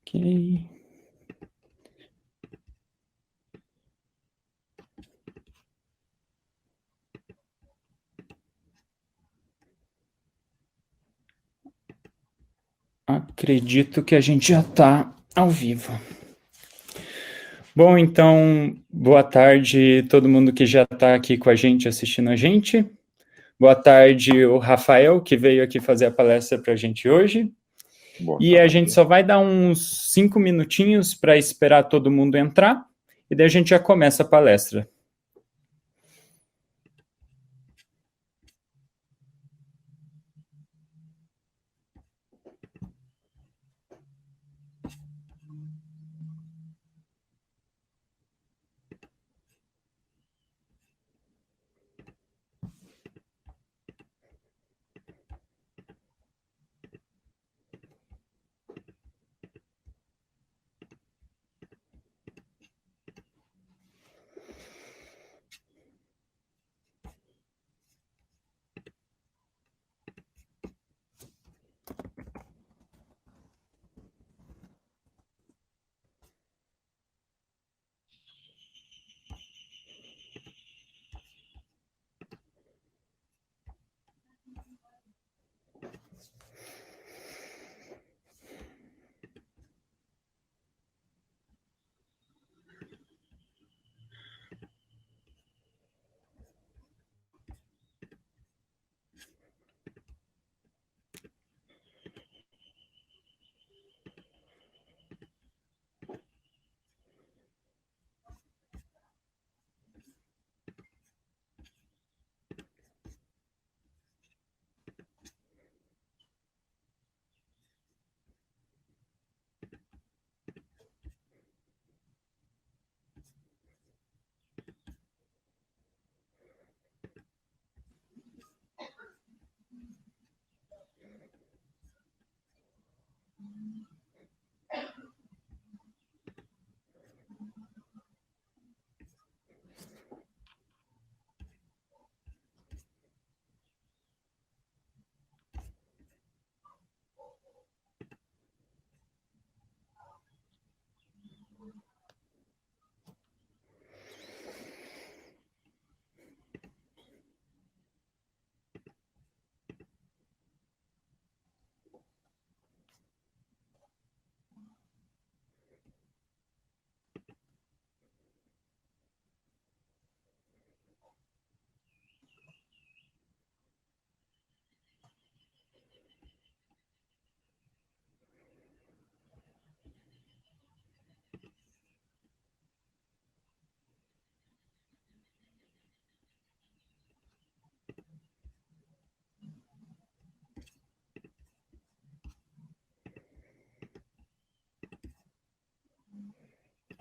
Ok. Acredito que a gente já está ao vivo. Bom, então, boa tarde todo mundo que já está aqui com a gente, assistindo a gente. Boa tarde o Rafael, que veio aqui fazer a palestra para a gente hoje. Boa e tarde. A gente só vai dar uns 5 minutinhos para esperar todo mundo entrar, e daí a gente já começa a palestra.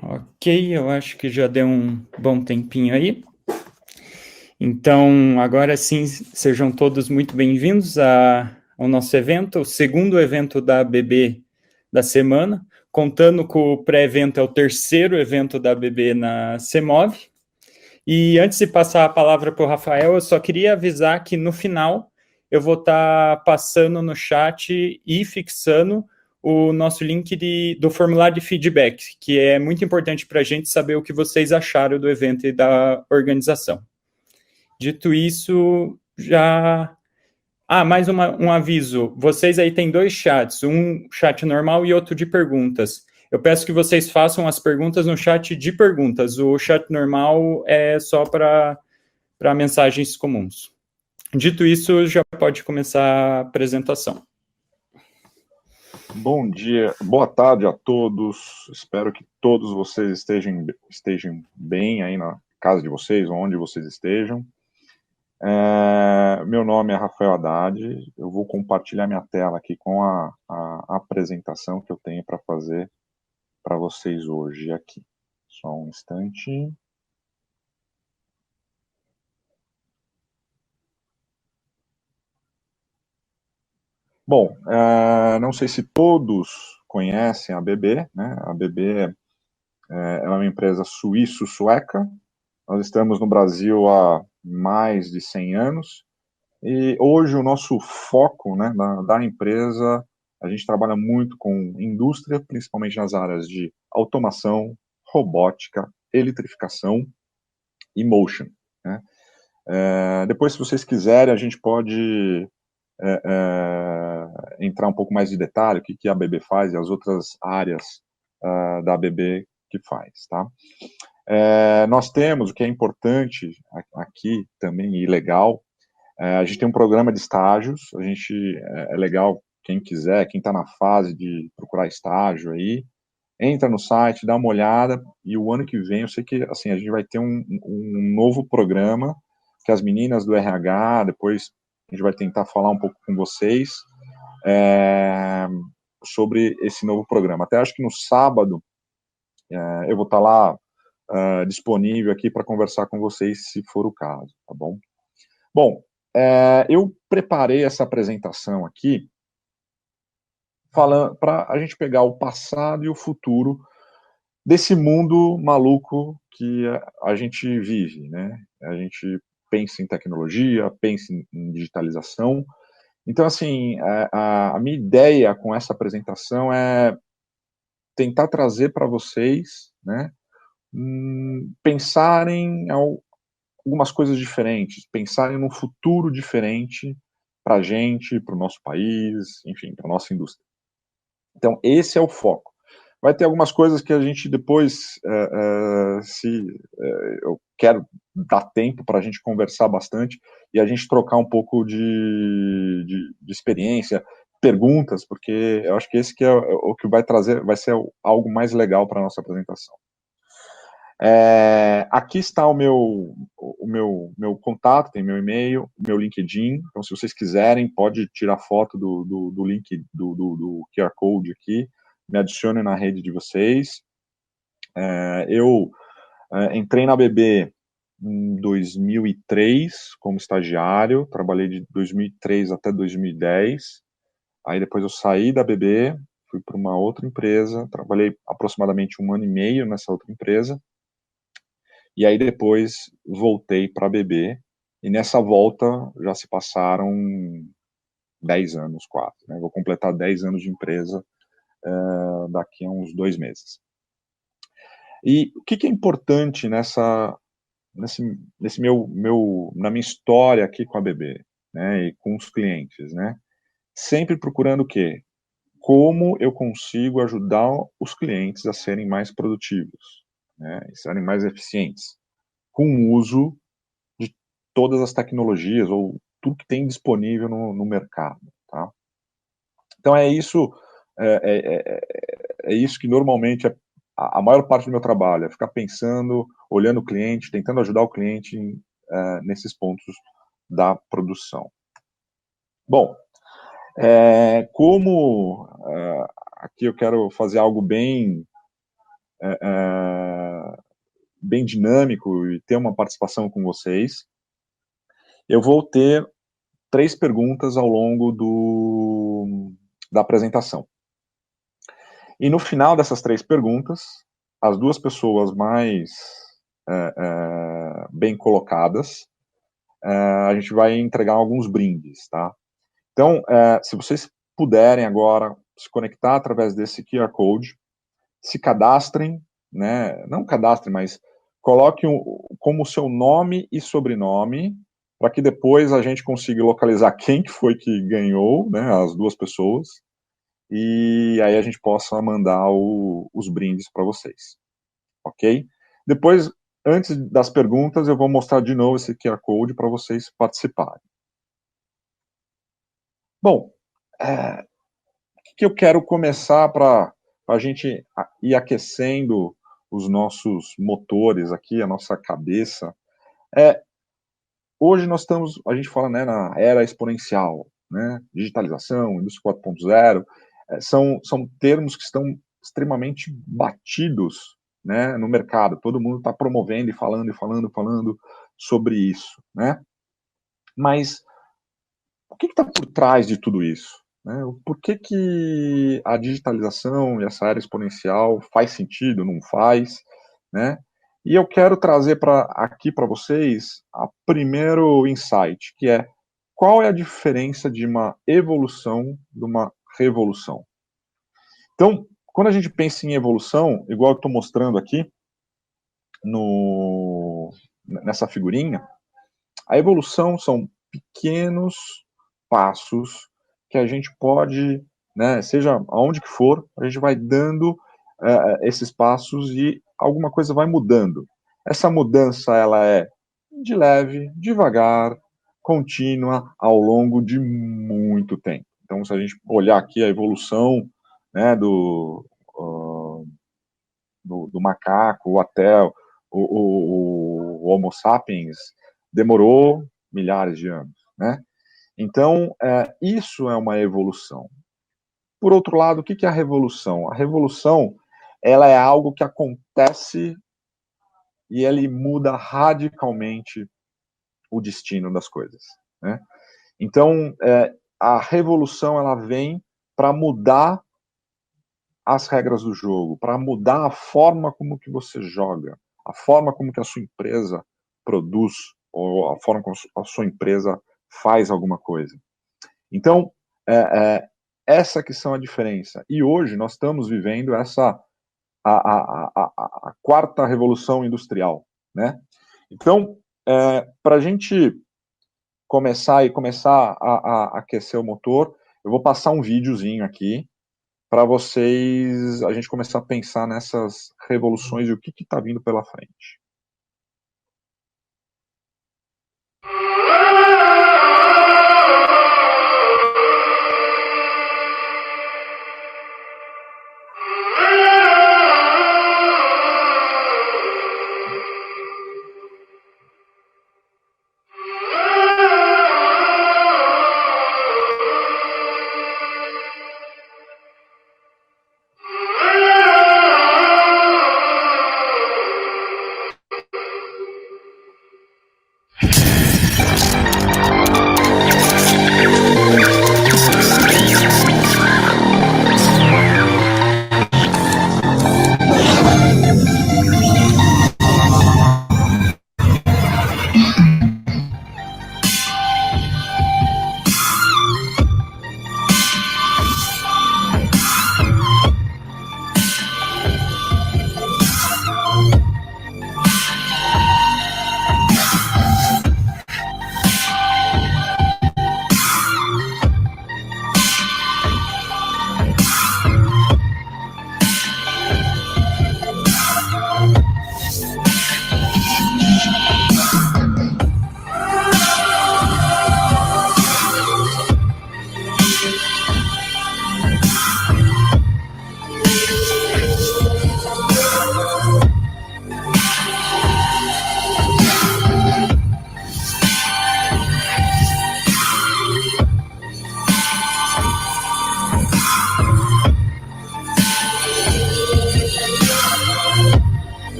Ok, eu acho que já deu um bom tempinho aí. Então, agora sim, sejam todos muito bem-vindos ao nosso evento, o segundo evento da ABB da semana. Contando com o pré-evento, é o terceiro evento da ABB na CEMOV. E antes de passar a palavra para o Rafael, eu só queria avisar que no final eu vou estar passando no chat e fixando o nosso link do formulário de feedback, que é muito importante para a gente saber o que vocês acharam do evento e da organização. Dito isso, já... mais um aviso. Vocês aí têm dois chats, um chat normal e outro de perguntas. Eu peço que vocês façam as perguntas no chat de perguntas. O chat normal é só para mensagens comuns. Dito isso, já pode começar a apresentação. Bom dia, boa tarde a todos. Espero que todos vocês estejam bem aí na casa de vocês, onde vocês estejam. Meu nome é Rafael Haddad. Eu vou compartilhar minha tela aqui com a apresentação que eu tenho para fazer para vocês hoje aqui. Só um instante. Bom, não sei se todos conhecem a ABB, né? A ABB é uma empresa suíço-sueca. Nós estamos no Brasil há mais de 100 anos e hoje o nosso foco, né, da empresa a gente trabalha muito com indústria, principalmente nas áreas de automação, robótica, eletrificação e motion, né? Depois, se vocês quiserem, a gente pode entrar um pouco mais de detalhe, o que a ABB faz e as outras áreas da ABB que faz, tá? Nós temos, o que é importante aqui também e legal, a gente tem um programa de estágios, a gente, é legal, quem quiser, quem está na fase de procurar estágio aí, entra no site, dá uma olhada, e o ano que vem eu sei que assim, a gente vai ter um novo programa, que as meninas do RH, depois a gente vai tentar falar um pouco com vocês sobre esse novo programa. Até acho que no sábado eu vou estar lá disponível aqui para conversar com vocês, se for o caso, tá bom? Bom, eu preparei essa apresentação aqui para a gente pegar o passado e o futuro desse mundo maluco que a gente vive, né? A gente pensa em tecnologia, pensa em digitalização. Então, assim, a minha ideia com essa apresentação é tentar trazer para vocês, né, pensarem algumas coisas diferentes, pensarem num futuro diferente para a gente, para o nosso país, enfim, para a nossa indústria. Então, esse é o foco. Vai ter algumas coisas que a gente depois, eu quero dar tempo para a gente conversar bastante e a gente trocar um pouco de experiência, perguntas, porque eu acho que esse que é o que vai trazer, vai ser algo mais legal para a nossa apresentação. Aqui está o meu contato, tem meu e-mail, meu LinkedIn, então se vocês quiserem, pode tirar foto do link, do QR Code aqui, me adicione na rede de vocês. Eu entrei na ABB em 2003 como estagiário, trabalhei de 2003 até 2010, aí depois eu saí da ABB, fui para uma outra empresa, trabalhei aproximadamente 1 ano e meio nessa outra empresa, e aí depois voltei para a ABB, e nessa volta já se passaram 10 anos quase, né? Vou completar 10 anos de empresa daqui a uns 2 meses. E o que é importante na minha história aqui com a ABB, né, e com os clientes, né? Sempre procurando o quê? Como eu consigo ajudar os clientes a serem mais produtivos, né, e serem mais eficientes, com o uso de todas as tecnologias ou tudo que tem disponível no mercado, tá? Então é isso que normalmente a maior parte do meu trabalho, é ficar pensando, olhando o cliente, tentando ajudar o cliente nesses pontos da produção. Bom, aqui eu quero fazer algo bem bem dinâmico e ter uma participação com vocês, eu vou ter 3 perguntas ao longo da apresentação. E no final dessas 3 perguntas, as 2 pessoas mais bem colocadas, a gente vai entregar alguns brindes, tá? Então, se vocês puderem agora se conectar através desse QR Code, se cadastrem, né? Não cadastrem, mas coloquem como seu nome e sobrenome, para que depois a gente consiga localizar quem que foi que ganhou, né? As 2 pessoas, e aí a gente possa mandar os brindes para vocês, ok? Depois, antes das perguntas, eu vou mostrar de novo esse QR Code para vocês participarem. Bom, o que eu quero começar para a gente ir aquecendo os nossos motores aqui, a nossa cabeça, hoje nós estamos, a gente fala, né, na era exponencial, né, digitalização, indústria 4.0, são termos que estão extremamente batidos, né, no mercado, todo mundo está promovendo e falando sobre isso, né, mas o que está por trás de tudo isso? Né? Por que a digitalização e essa era exponencial faz sentido, não faz? Né? E eu quero trazer aqui para vocês o primeiro insight, que é qual é a diferença de uma evolução, de uma revolução. Então, quando a gente pensa em evolução, igual eu estou mostrando aqui, nessa figurinha, a evolução são pequenos passos que a gente pode, né, seja aonde que for, a gente vai dando esses passos e alguma coisa vai mudando. Essa mudança, ela é de leve, devagar, contínua, ao longo de muito tempo. Então, se a gente olhar aqui a evolução, né, do macaco até o Homo sapiens, demorou milhares de anos, né? Então, isso é uma evolução. Por outro lado, o que é a revolução? A revolução, ela é algo que acontece e ele muda radicalmente o destino das coisas, né? Então, a revolução, ela vem para mudar as regras do jogo, para mudar a forma como que você joga, a forma como que a sua empresa produz, ou a forma como a sua empresa faz alguma coisa. Então, essa que são a diferença. E hoje nós estamos vivendo a quarta revolução industrial, né? Então, para a gente começar a aquecer o motor, eu vou passar um videozinho aqui para a gente começar a pensar nessas revoluções e o que está vindo pela frente.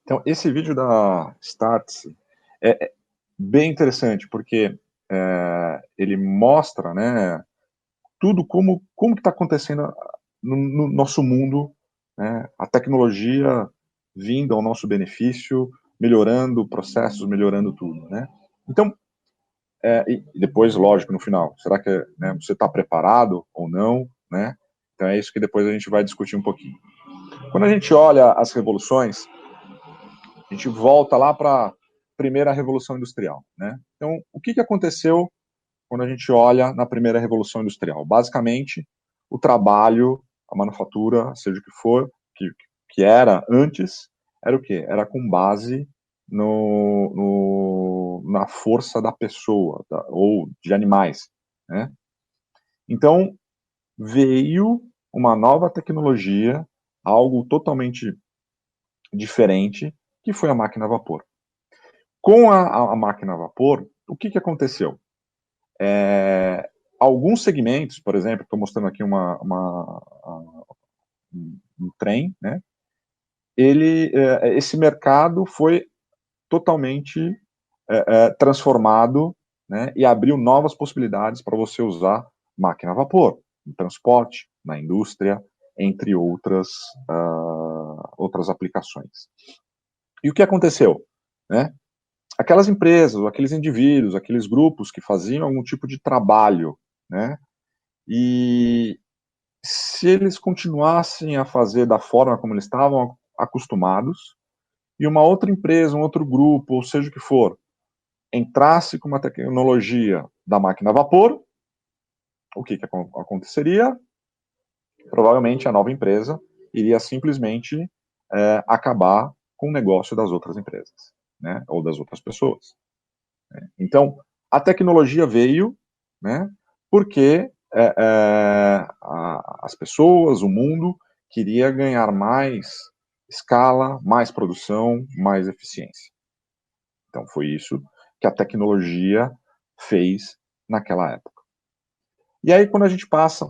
Então, esse vídeo da Startse é bem interessante, porque ele mostra, né, tudo como que está acontecendo no nosso mundo, né, a tecnologia vindo ao nosso benefício, melhorando processos, melhorando tudo, né? Então, e depois, lógico, no final, será que né, você está preparado ou não, né? Então é isso que depois a gente vai discutir um pouquinho. Quando a gente olha as revoluções, a gente volta lá para a primeira revolução industrial, né? Então, o que aconteceu quando a gente olha na primeira revolução industrial? Basicamente, o trabalho, a manufatura, seja o que for, que era antes, era o quê? Era com base na força da pessoa, ou de animais, né? Então, veio uma nova tecnologia, algo totalmente diferente, que foi a máquina a vapor. Com a máquina a vapor, o que aconteceu? Alguns segmentos, por exemplo, estou mostrando aqui um trem, né? Esse mercado foi totalmente transformado, né, e abriu novas possibilidades para você usar máquina a vapor no transporte, na indústria, entre outras aplicações. E o que aconteceu? Né? Aquelas empresas, aqueles indivíduos, aqueles grupos que faziam algum tipo de trabalho, né, e se eles continuassem a fazer da forma como eles estavam acostumados, e uma outra empresa, um outro grupo, ou seja o que for, entrasse com uma tecnologia da máquina a vapor, o que aconteceria? Provavelmente a nova empresa iria simplesmente acabar com o negócio das outras empresas, né, ou das outras pessoas. Então, a tecnologia veio, né, porque as pessoas, o mundo, queria ganhar mais escala, mais produção, mais eficiência. Então, foi isso que a tecnologia fez naquela época. E aí, quando a gente passa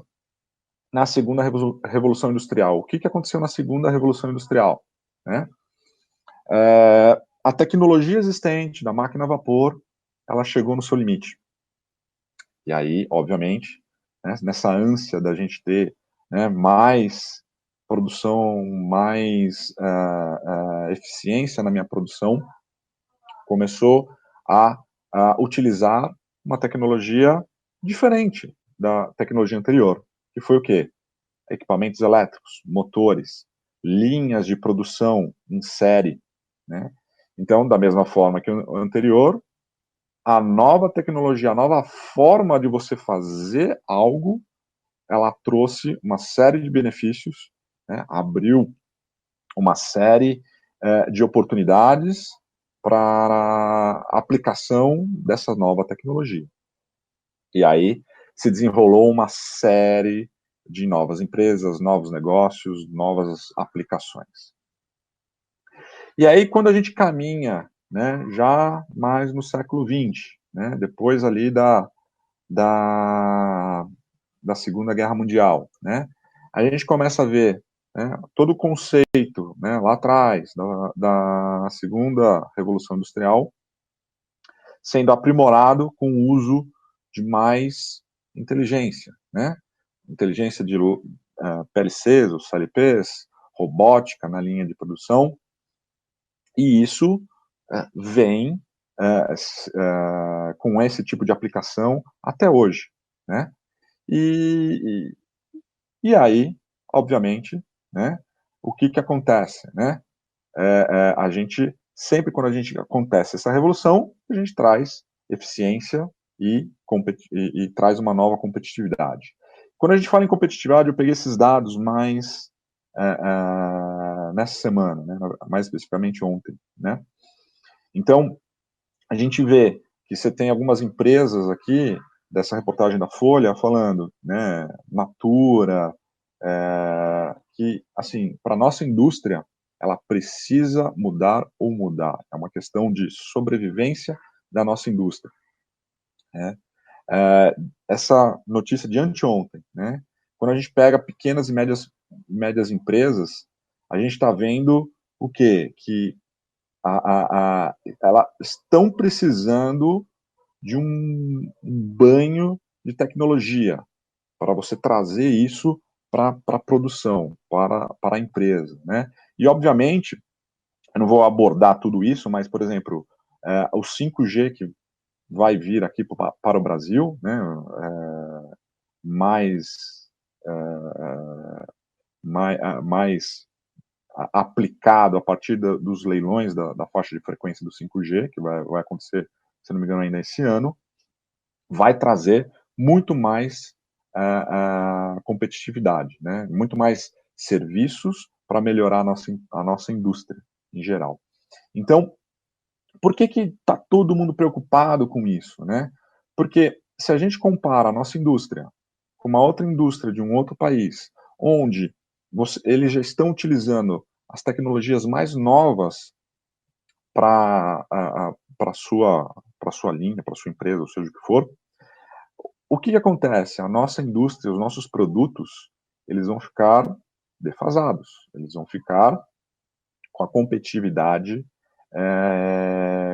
na segunda revolução industrial, o que aconteceu na segunda revolução industrial? Né? A tecnologia existente da máquina a vapor, ela chegou no seu limite. E aí, obviamente, né, nessa ânsia da gente ter, né, mais produção, mais eficiência na minha produção, começou a utilizar uma tecnologia diferente da tecnologia anterior, que foi o quê? Equipamentos elétricos, motores, linhas de produção em série, né? Então, da mesma forma que o anterior, a nova tecnologia, a nova forma de você fazer algo, ela trouxe uma série de benefícios, né? Abriu uma série de oportunidades para a aplicação dessa nova tecnologia. E aí se desenrolou uma série de novas empresas, novos negócios, novas aplicações. E aí, quando a gente caminha, né, já mais no século XX, né, depois ali da Segunda Guerra Mundial, né, a gente começa a ver, né, todo o conceito, né, lá atrás, da Segunda Revolução Industrial, sendo aprimorado com o uso de mais inteligência, né? Inteligência de PLCs, os CLPs, robótica na linha de produção, e isso vem com esse tipo de aplicação até hoje, né? E aí, obviamente, né? O que acontece, né? A gente sempre quando a gente acontece essa revolução, a gente traz eficiência e traz uma nova competitividade. Quando a gente fala em competitividade, eu peguei esses dados mais nessa semana, né, mais especificamente ontem, né? Então, a gente vê que você tem algumas empresas aqui dessa reportagem da Folha falando, né, Natura, que, assim, para a nossa indústria, ela precisa mudar ou mudar. É uma questão de sobrevivência da nossa indústria. Né? Essa notícia de anteontem, né? Quando a gente pega pequenas e médias empresas, a gente está vendo o quê? Que elas estão precisando de um banho de tecnologia para você trazer isso para a produção, para a empresa, né? E, obviamente, eu não vou abordar tudo isso, mas, por exemplo, o 5G que vai vir aqui para o Brasil, né? Mais, mais aplicado a partir dos leilões da faixa de frequência do 5G, que vai acontecer, se não me engano, ainda esse ano, vai trazer muito mais competitividade, né? Muito mais serviços para melhorar a nossa indústria em geral. Então, por que está todo mundo preocupado com isso, né? Porque se a gente compara a nossa indústria com uma outra indústria de um outro país, onde eles já estão utilizando as tecnologias mais novas para a sua linha, para a sua empresa, ou seja o que for, o que acontece? A nossa indústria, os nossos produtos, eles vão ficar defasados, eles vão ficar com a competitividade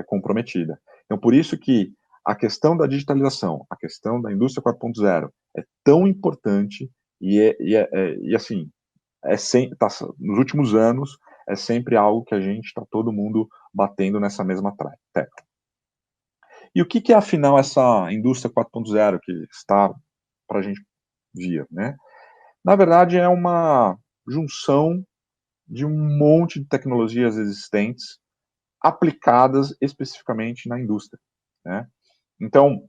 comprometida. Então, por isso que a questão da digitalização, a questão da indústria 4.0 é tão importante e assim, nos últimos anos, é sempre algo que a gente está todo mundo batendo nessa mesma tecla. E o que é, afinal, essa indústria 4.0 que está para a gente vir, né? Na verdade, é uma junção de um monte de tecnologias existentes aplicadas especificamente na indústria, né? Então,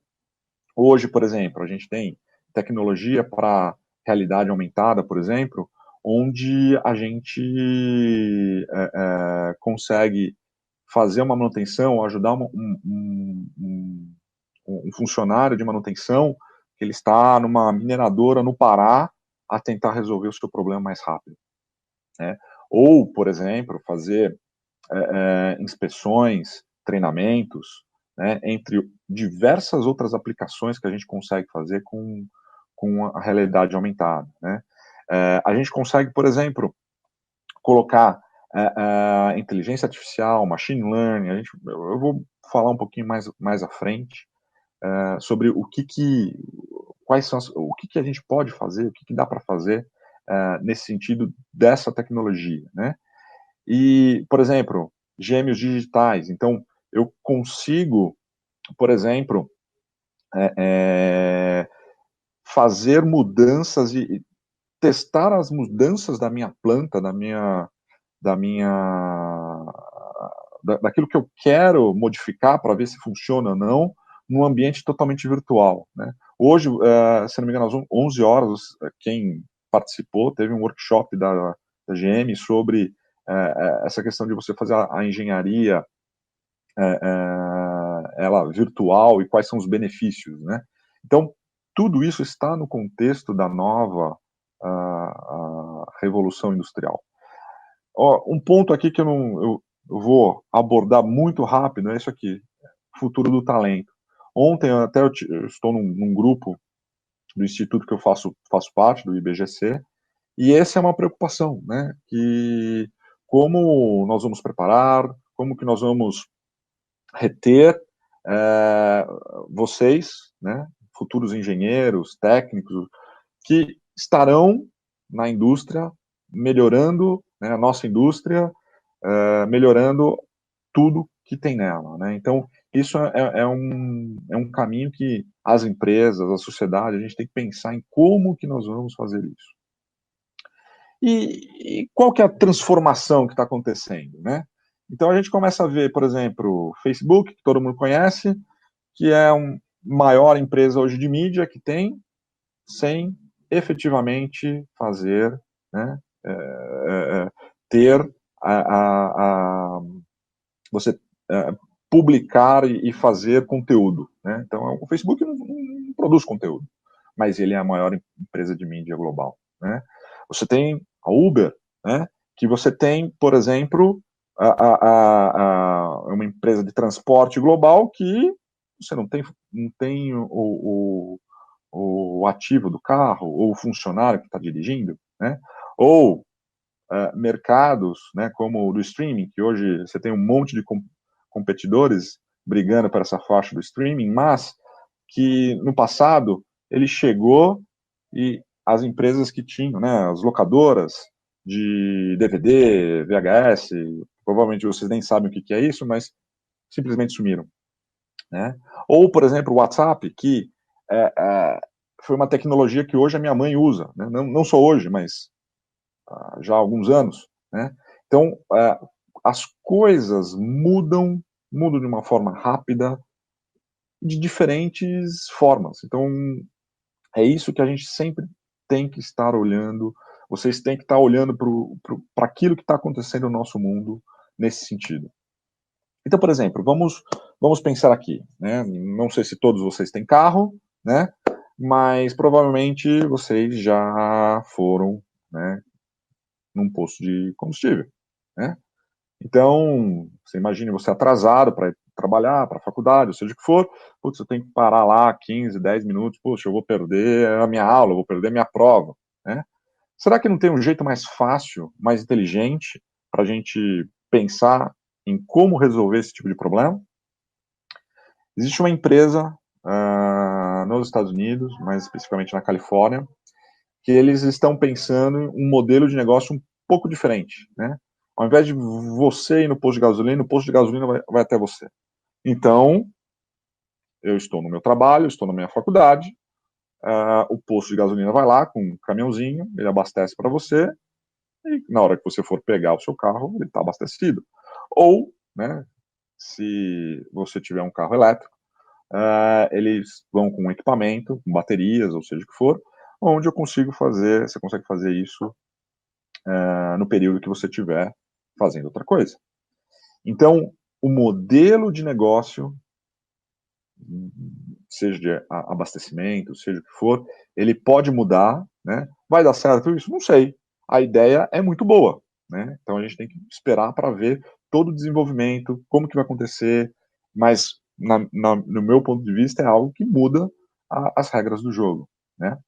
hoje, por exemplo, a gente tem tecnologia para realidade aumentada, por exemplo, onde a gente consegue fazer uma manutenção, ajudar um funcionário de manutenção que ele está numa mineradora no Pará a tentar resolver o seu problema mais rápido, né? Ou, por exemplo, fazer inspeções, treinamentos, né, entre diversas outras aplicações que a gente consegue fazer com a realidade aumentada, né? A gente consegue, por exemplo, colocar inteligência artificial, machine learning. Eu vou falar um pouquinho mais à frente sobre o que a gente pode fazer, o que dá para fazer nesse sentido dessa tecnologia, né? E, por exemplo, gêmeos digitais. Então, eu consigo, por exemplo, fazer mudanças e testar as mudanças da minha planta, daquilo que eu quero modificar para ver se funciona ou não, num ambiente totalmente virtual, né? Hoje, se não me engano, às 11 horas, quem participou teve um workshop da GM sobre essa questão de você fazer a engenharia ela virtual e quais são os benefícios, né? Então, tudo isso está no contexto da nova revolução industrial. Um ponto aqui que eu vou abordar muito rápido é isso aqui, futuro do talento. Ontem até eu estou num grupo do instituto que eu faço parte, do IBGC, e essa é uma preocupação, né? Que como nós vamos preparar, como que nós vamos reter vocês, né? Futuros engenheiros, técnicos, que estarão na indústria melhorando, né, a nossa indústria, melhorando tudo que tem nela, né? Então, isso é um caminho que as empresas, a sociedade, a gente tem que pensar em como que nós vamos fazer isso. E qual que é a transformação que está acontecendo, né? Então, a gente começa a ver, por exemplo, o Facebook, que todo mundo conhece, que é a maior empresa hoje de mídia que tem, sem efetivamente fazer, né, ter você publicar e fazer conteúdo, né? Então, o Facebook não produz conteúdo, mas ele é a maior empresa de mídia global, né? Você tem a Uber, né? Que você tem, por exemplo, uma empresa de transporte global que você não tem o ativo do carro ou o funcionário que está dirigindo, né? Ou mercados, né, como o do streaming, que hoje você tem um monte de competidores brigando por essa faixa do streaming, mas que no passado ele chegou e as empresas que tinham, né, as locadoras de DVD, VHS, provavelmente vocês nem sabem o que é isso, mas simplesmente sumiram, né? Ou, por exemplo, o WhatsApp, que foi uma tecnologia que hoje a minha mãe usa, né? Não só hoje, mas já há alguns anos, né? Então, as coisas mudam de uma forma rápida, de diferentes formas. Então, é isso que a gente sempre tem que estar olhando. Vocês têm que estar olhando para aquilo que está acontecendo no nosso mundo nesse sentido. Então, por exemplo, vamos pensar aqui, né? Não sei se todos vocês têm carro, né? Mas provavelmente vocês já foram, né, num posto de combustível, né? Então, você imagine você atrasado para ir trabalhar, para a faculdade, ou seja o que for, putz, eu tenho que parar lá 15, 10 minutos, poxa, eu vou perder a minha aula, eu vou perder a minha prova, né? Será que não tem um jeito mais fácil, mais inteligente, para a gente pensar em como resolver esse tipo de problema? Existe uma empresa nos Estados Unidos, mais especificamente na Califórnia, que eles estão pensando em um modelo de negócio um pouco diferente, né? Ao invés de você ir no posto de gasolina, o posto de gasolina vai até você. Então, eu estou no meu trabalho, estou na minha faculdade, o posto de gasolina vai lá com um caminhãozinho, ele abastece para você, e na hora que você for pegar o seu carro, ele está abastecido. Ou, né, se você tiver um carro elétrico, eles vão com equipamento, com baterias, ou seja o que for, onde você consegue fazer isso no período que você estiver fazendo outra coisa. Então, o modelo de negócio, seja de abastecimento, seja o que for, ele pode mudar, né? Vai dar certo isso? Não sei. A ideia é muito boa, né? Então a gente tem que esperar para ver todo o desenvolvimento, como que vai acontecer, mas no meu ponto de vista é algo que muda as regras do jogo, né?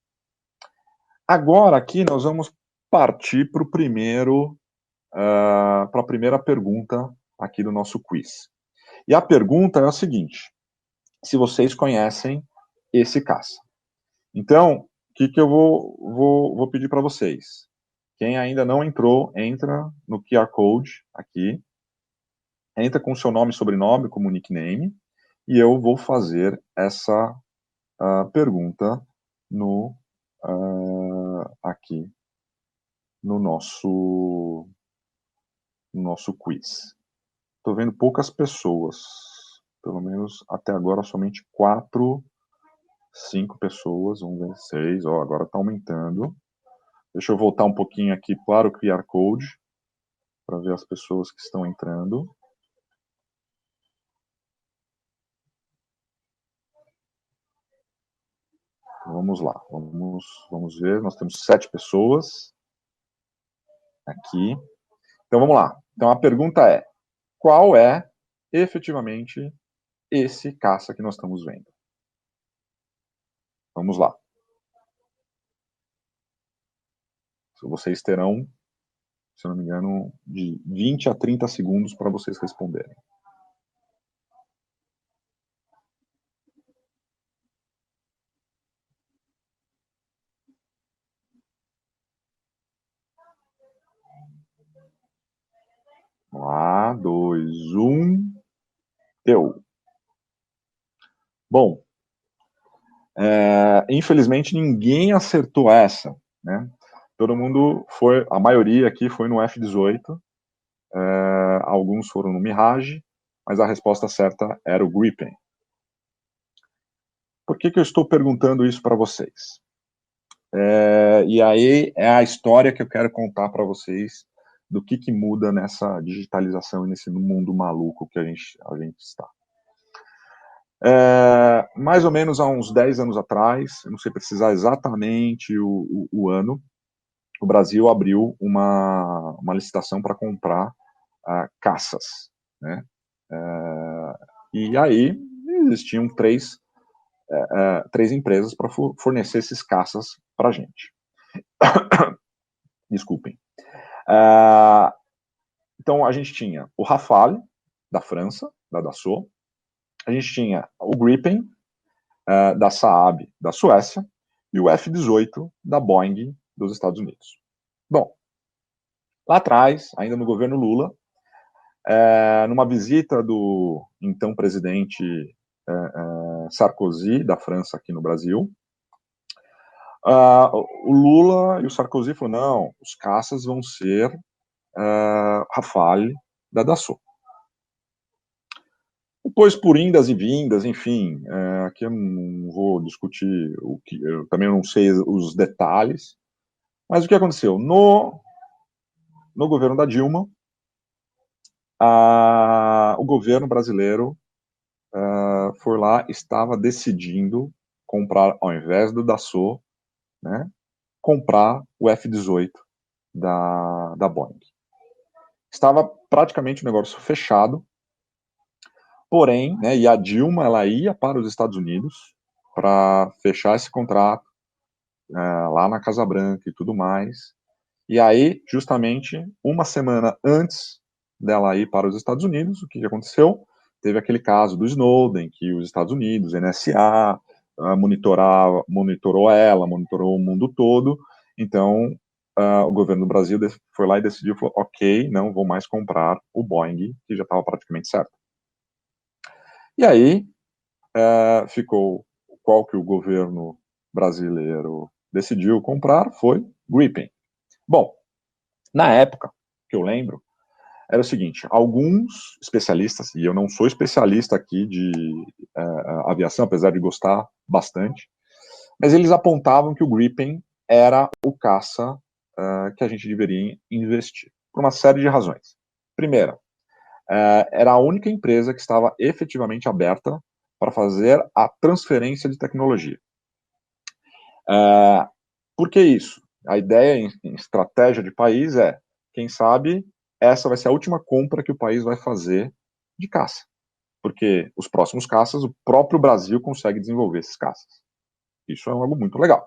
Agora aqui nós vamos partir para a primeira pergunta aqui do nosso quiz. E a pergunta é a seguinte: se vocês conhecem esse caça. Então, o que eu vou pedir para vocês? Quem ainda não entrou, entra no QR Code aqui, entra com seu nome e sobrenome como nickname, e eu vou fazer essa pergunta aqui no nosso quiz. Estou vendo poucas pessoas, pelo menos até agora somente 4, 5 pessoas, vamos ver, 6, agora está aumentando. Deixa eu voltar um pouquinho aqui para o QR Code, para ver as pessoas que estão entrando. Vamos lá, vamos ver, nós temos 7 pessoas aqui. Então vamos lá. Então a pergunta é: qual é efetivamente esse caça que nós estamos vendo? Vamos lá. Vocês terão, se eu não me engano, de 20 a 30 segundos para vocês responderem. Vamos lá, 2, 1, deu. Bom, infelizmente ninguém acertou essa, né? Todo mundo foi, a maioria aqui foi no F-18, alguns foram no Mirage, mas a resposta certa era o Gripen. Por que eu estou perguntando isso para vocês? E aí é a história que eu quero contar para vocês do que muda nessa digitalização e nesse mundo maluco que a gente está. Mais ou menos há uns 10 anos atrás, eu não sei precisar exatamente o ano, o Brasil abriu uma licitação para comprar caças, né? E aí existiam três empresas para fornecer esses caças para a gente. Desculpem. Então a gente tinha o Rafale, da França, da Dassault, a gente tinha o Gripen, da Saab, da Suécia, e o F-18, da Boeing, dos Estados Unidos. Bom, lá atrás, ainda no governo Lula, numa visita do então presidente Sarkozy, da França, aqui no Brasil, o Lula e o Sarkozy falaram: não, os caças vão ser Rafale da Dassault. Depois, por indas e vindas, enfim, aqui eu não vou discutir eu também não sei os detalhes, mas o que aconteceu? No governo da Dilma, o governo brasileiro foi lá, estava decidindo comprar, ao invés do Dassault, né, comprar o F-18 da Boeing. Estava praticamente o negócio fechado, porém, né, e a Dilma, ela ia para os Estados Unidos para fechar esse contrato lá na Casa Branca e tudo mais. E aí, justamente, uma semana antes dela ir para os Estados Unidos, o que aconteceu? Teve aquele caso do Snowden, que os Estados Unidos, NSA, monitorou ela, monitorou o mundo todo. Então, o governo do Brasil foi lá e decidiu, falou, ok, não vou mais comprar o Boeing, que já estava praticamente certo. E aí, ficou qual que o governo brasileiro decidiu comprar, foi Gripen. Bom, na época, que eu lembro, era o seguinte, alguns especialistas, e eu não sou especialista aqui de aviação, apesar de gostar bastante, mas eles apontavam que o Gripen era o caça que a gente deveria investir, por uma série de razões. Primeira, era a única empresa que estava efetivamente aberta para fazer a transferência de tecnologia. Por que isso? A ideia em estratégia de país é, quem sabe, essa vai ser a última compra que o país vai fazer de caça. Porque os próximos caças, o próprio Brasil consegue desenvolver esses caças. Isso é algo muito legal.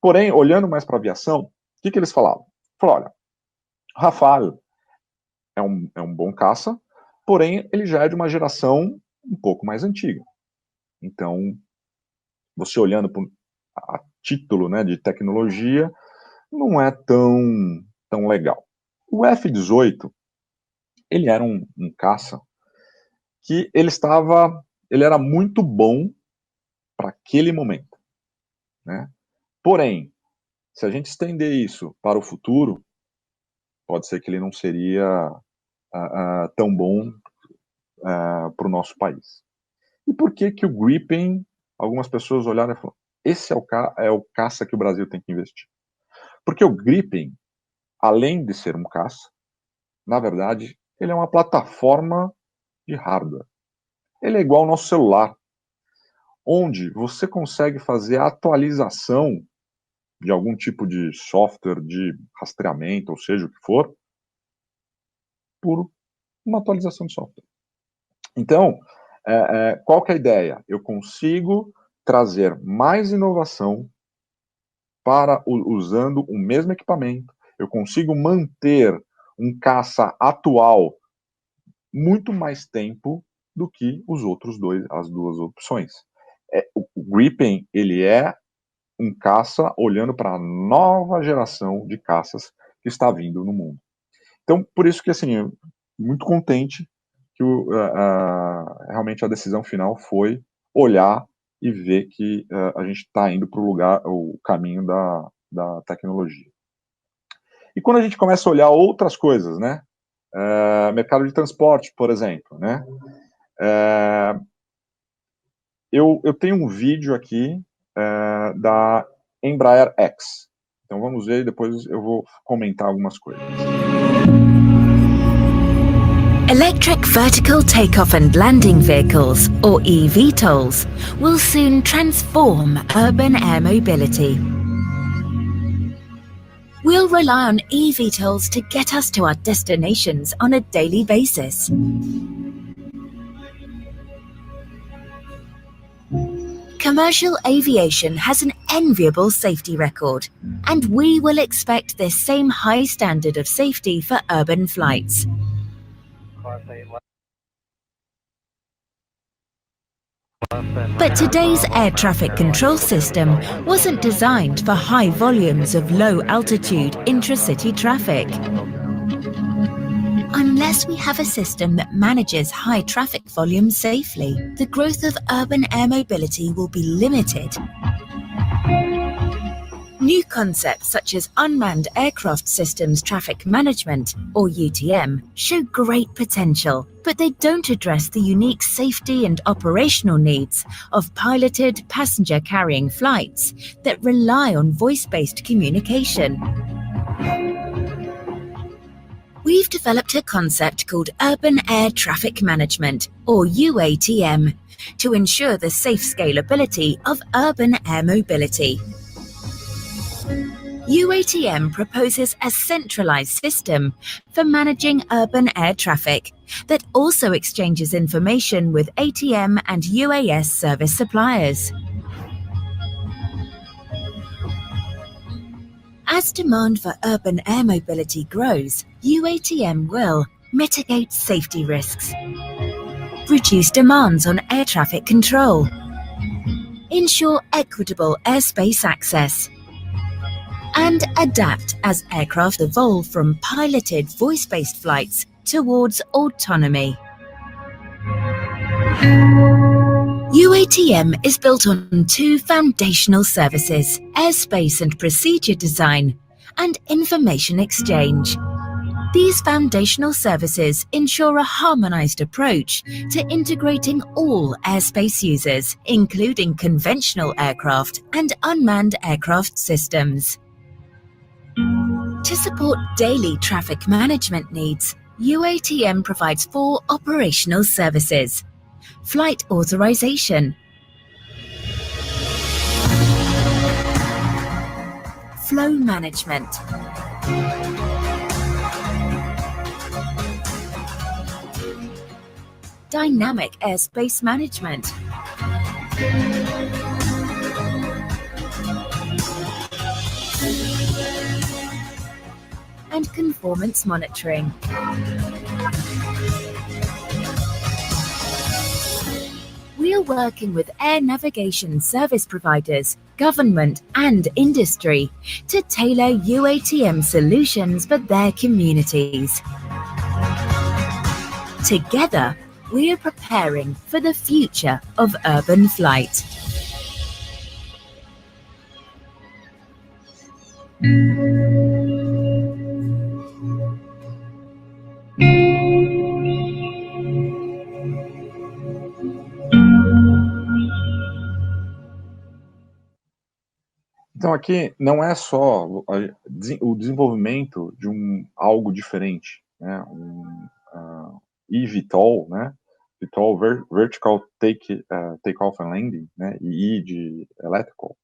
Porém, olhando mais para a aviação, o que eles falavam? Falaram, olha, o Rafale é um bom caça, porém, ele já é de uma geração um pouco mais antiga. Então, você olhando a título, né, de tecnologia, não é tão legal. O F-18, ele era um caça que ele era muito bom para aquele momento, né? Porém, se a gente estender isso para o futuro, pode ser que ele não seria tão bom para o nosso país. E por que que o Gripen, algumas pessoas olharam e falaram, esse é o caça que o Brasil tem que investir? Porque o Gripen, além de ser um caça, na verdade, ele é uma plataforma de hardware. Ele é igual ao nosso celular, onde você consegue fazer a atualização de algum tipo de software de rastreamento, ou seja, o que for, por uma atualização de software. Então, qual que é a ideia? Eu consigo trazer mais inovação usando o mesmo equipamento. Eu consigo manter um caça atual muito mais tempo do que as duas opções. O Gripen, ele é um caça olhando para a nova geração de caças que está vindo no mundo. Então, por isso que, assim, eu muito contente que realmente a decisão final foi olhar e ver que a gente está indo para o caminho da tecnologia. E quando a gente começa a olhar outras coisas, né? Mercado de transporte, por exemplo, né? Eu tenho um vídeo aqui da Embraer X. Então vamos ver e depois eu vou comentar algumas coisas. Electric Vertical Takeoff and Landing Vehicles, or eVTOLs, will soon transform urban air mobility. We'll rely on eVTOLs to get us to our destinations on a daily basis. Commercial aviation has an enviable safety record, and we will expect this same high standard of safety for urban flights. But today's air traffic control system wasn't designed for high volumes of low-altitude intra-city traffic. Unless we have a system that manages high traffic volumes safely, the growth of urban air mobility will be limited. New concepts such as Unmanned Aircraft Systems Traffic Management, or UTM, show great potential, but they don't address the unique safety and operational needs of piloted passenger-carrying flights that rely on voice-based communication. we've developed a concept called Urban Air Traffic Management, or UATM, to ensure the safe scalability of urban air mobility. UATM proposes a centralized system for managing urban air traffic that also exchanges information with ATM and UAS service suppliers. As demand for urban air mobility grows, UATM will mitigate safety risks, reduce demands on air traffic control, ensure equitable airspace access, and adapt as aircraft evolve from piloted voice-based flights towards autonomy. UATM is built on two foundational services: airspace and procedure design, and information exchange. These foundational services ensure a harmonized approach to integrating all airspace users, including conventional aircraft and unmanned aircraft systems. To support daily traffic management needs, UATM provides 4 operational services: flight authorization, flow management, dynamic airspace management, and conformance monitoring. We are working with air navigation service providers, government, and industry to tailor UATM solutions for their communities. Together, we are preparing for the future of urban flight. Então aqui não é só o desenvolvimento de algo diferente, né? eVTOL, né? VTOL, Vertical Takeoff and Landing, né? E de Electrical,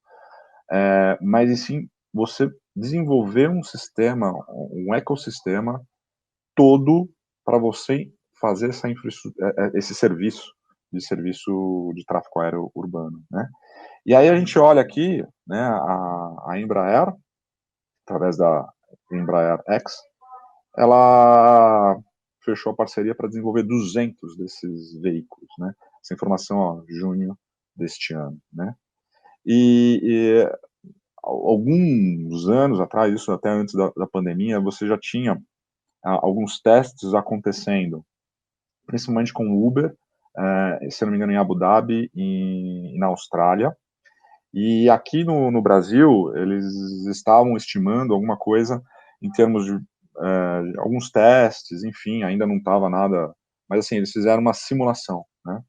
mas e sim você desenvolver um sistema, um ecossistema todo para você fazer esse serviço de tráfego aéreo urbano, né? E aí a gente olha aqui, né, a Embraer, através da Embraer X, ela fechou a parceria para desenvolver 200 desses veículos, né? Essa informação, ó, junho deste ano, né? E alguns anos atrás, isso até antes da pandemia, você já tinha alguns testes acontecendo, principalmente com o Uber, se não me engano, em Abu Dhabi e na Austrália. E aqui no Brasil, eles estavam estimando alguma coisa em termos de alguns testes, enfim, ainda não estava nada, mas assim, eles fizeram uma simulação, né?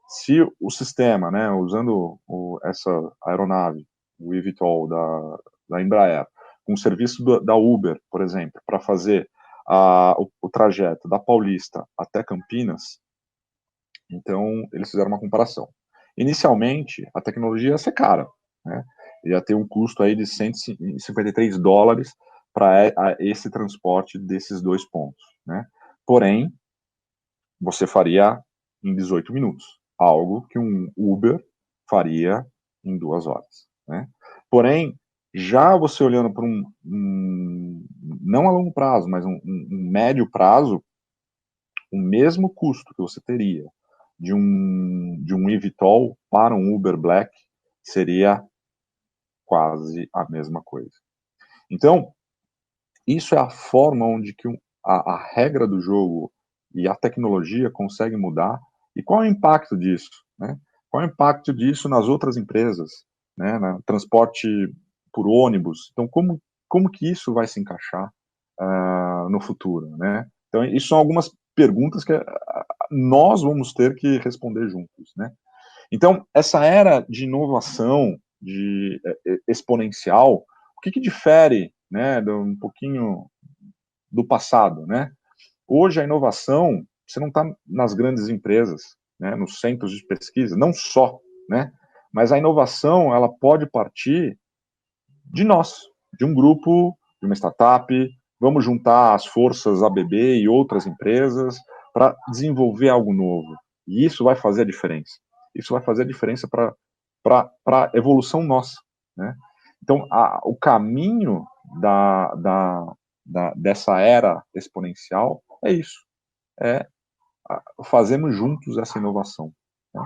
Se o sistema, né, usando essa aeronave, o eVTOL da Embraer, com o serviço da Uber, por exemplo, para fazer o trajeto da Paulista até Campinas, então eles fizeram uma comparação. Inicialmente, a tecnologia ia ser cara, né? Ia ter um custo aí de $153 para esse transporte desses 2 pontos, né? Porém, você faria em 18 minutos, algo que um Uber faria em 2 horas, né? Porém, já você olhando para não a longo prazo, mas um médio prazo, o mesmo custo que você teria de um eVTOL para um Uber Black seria quase a mesma coisa. Então, isso é a forma onde que a regra do jogo e a tecnologia conseguem mudar. E qual é o impacto disso, né? Qual é o impacto disso nas outras empresas, né? No transporte por ônibus. Então, como que isso vai se encaixar no futuro, né? Então, isso são algumas perguntas que nós vamos ter que responder juntos, né? Então, essa era de inovação, de exponencial, o que difere, né, um pouquinho do passado, né? Hoje a inovação, você não está nas grandes empresas, né, nos centros de pesquisa, não só, né? Mas a inovação, ela pode partir de nós, de um grupo, de uma startup. Vamos juntar as forças ABB e outras empresas para desenvolver algo novo. E isso vai fazer a diferença. Isso vai fazer a diferença para a evolução nossa, né? Então, o caminho dessa era exponencial é isso. Fazemos juntos essa inovação, né?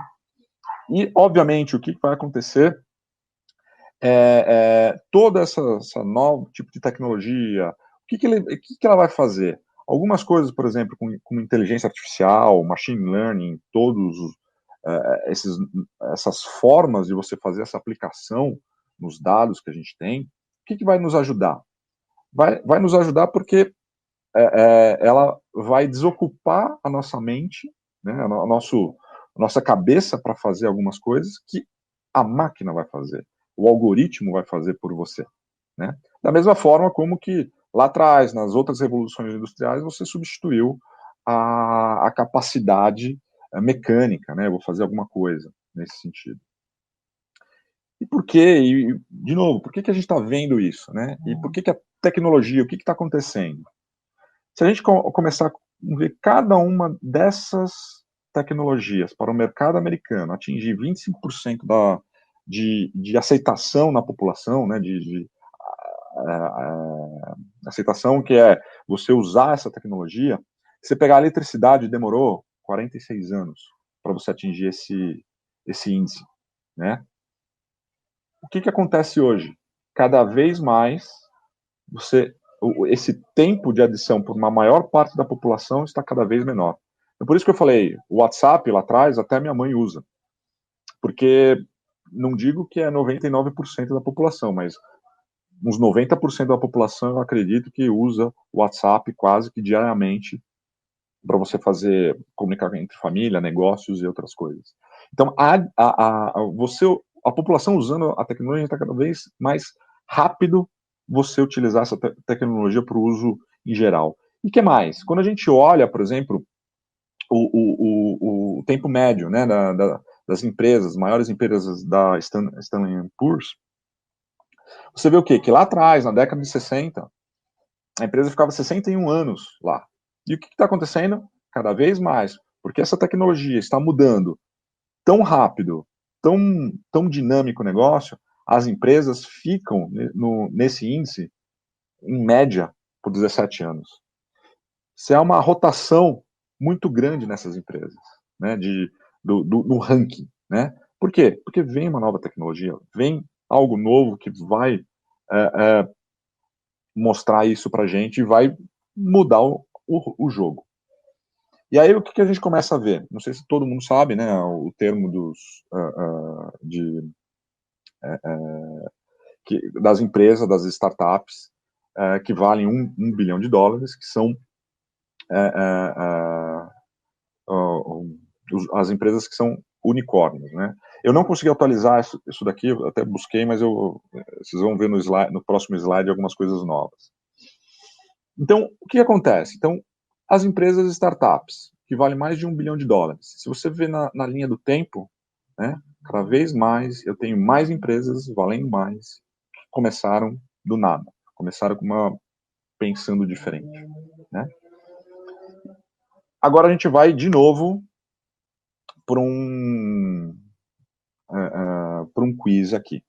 E, obviamente, o que vai acontecer toda essa novo tipo de tecnologia, o que ela vai fazer? Algumas coisas, por exemplo, com inteligência artificial, machine learning, todos essas formas de você fazer essa aplicação nos dados que a gente tem, o que vai nos ajudar? Vai nos ajudar porque ela vai desocupar a nossa mente, né, a nossa cabeça para fazer algumas coisas que a máquina vai fazer, o algoritmo vai fazer por você, né? Da mesma forma como que lá atrás, nas outras revoluções industriais, você substituiu a capacidade mecânica, né? Eu vou fazer alguma coisa nesse sentido. E por quê? E, de novo, por que a gente está vendo isso, né? E por que a tecnologia, o que está acontecendo? Se a gente começar a ver cada uma dessas tecnologias para o mercado americano atingir 25% de aceitação na população, né, de aceitação, que é você usar essa tecnologia, você pegar a eletricidade, demorou 46 anos para você atingir esse índice, né? O que acontece hoje? Cada vez mais esse tempo de adição por uma maior parte da população está cada vez menor. É por isso que eu falei, o WhatsApp lá atrás até minha mãe usa, porque não digo que é 99% da população, mas uns 90% da população eu acredito que usa o WhatsApp quase que diariamente para você comunicar entre família, negócios e outras coisas. Então, a população usando a tecnologia está cada vez mais rápido você utilizar essa tecnologia para o uso em geral. E que mais? Quando a gente olha, por exemplo, o tempo médio, né, das empresas, maiores empresas da Standard & Poor's, você vê o quê? Que lá atrás, na década de 60, a empresa ficava 61 anos lá. E o que está acontecendo? Cada vez mais, porque essa tecnologia está mudando tão rápido, tão dinâmico o negócio, as empresas ficam nesse índice, em média, por 17 anos. Isso é uma rotação muito grande nessas empresas, né, do ranking, né? Por quê? Porque vem uma nova tecnologia, vem algo novo que vai mostrar isso para a gente e vai mudar o jogo. E aí o que a gente começa a ver? Não sei se todo mundo sabe, né, o termo das empresas, das startups, que valem $1 bilhão, que são as empresas que são unicórnios, né? Eu não consegui atualizar isso daqui, eu até busquei, mas vocês vão ver no próximo slide algumas coisas novas. Então, o que acontece? Então, as empresas startups, que valem mais de $1 bilhão, se você vê na linha do tempo, né, cada vez mais eu tenho mais empresas valendo mais, que começaram do nada, começaram pensando diferente, né? Agora a gente vai de novo para um quiz aqui.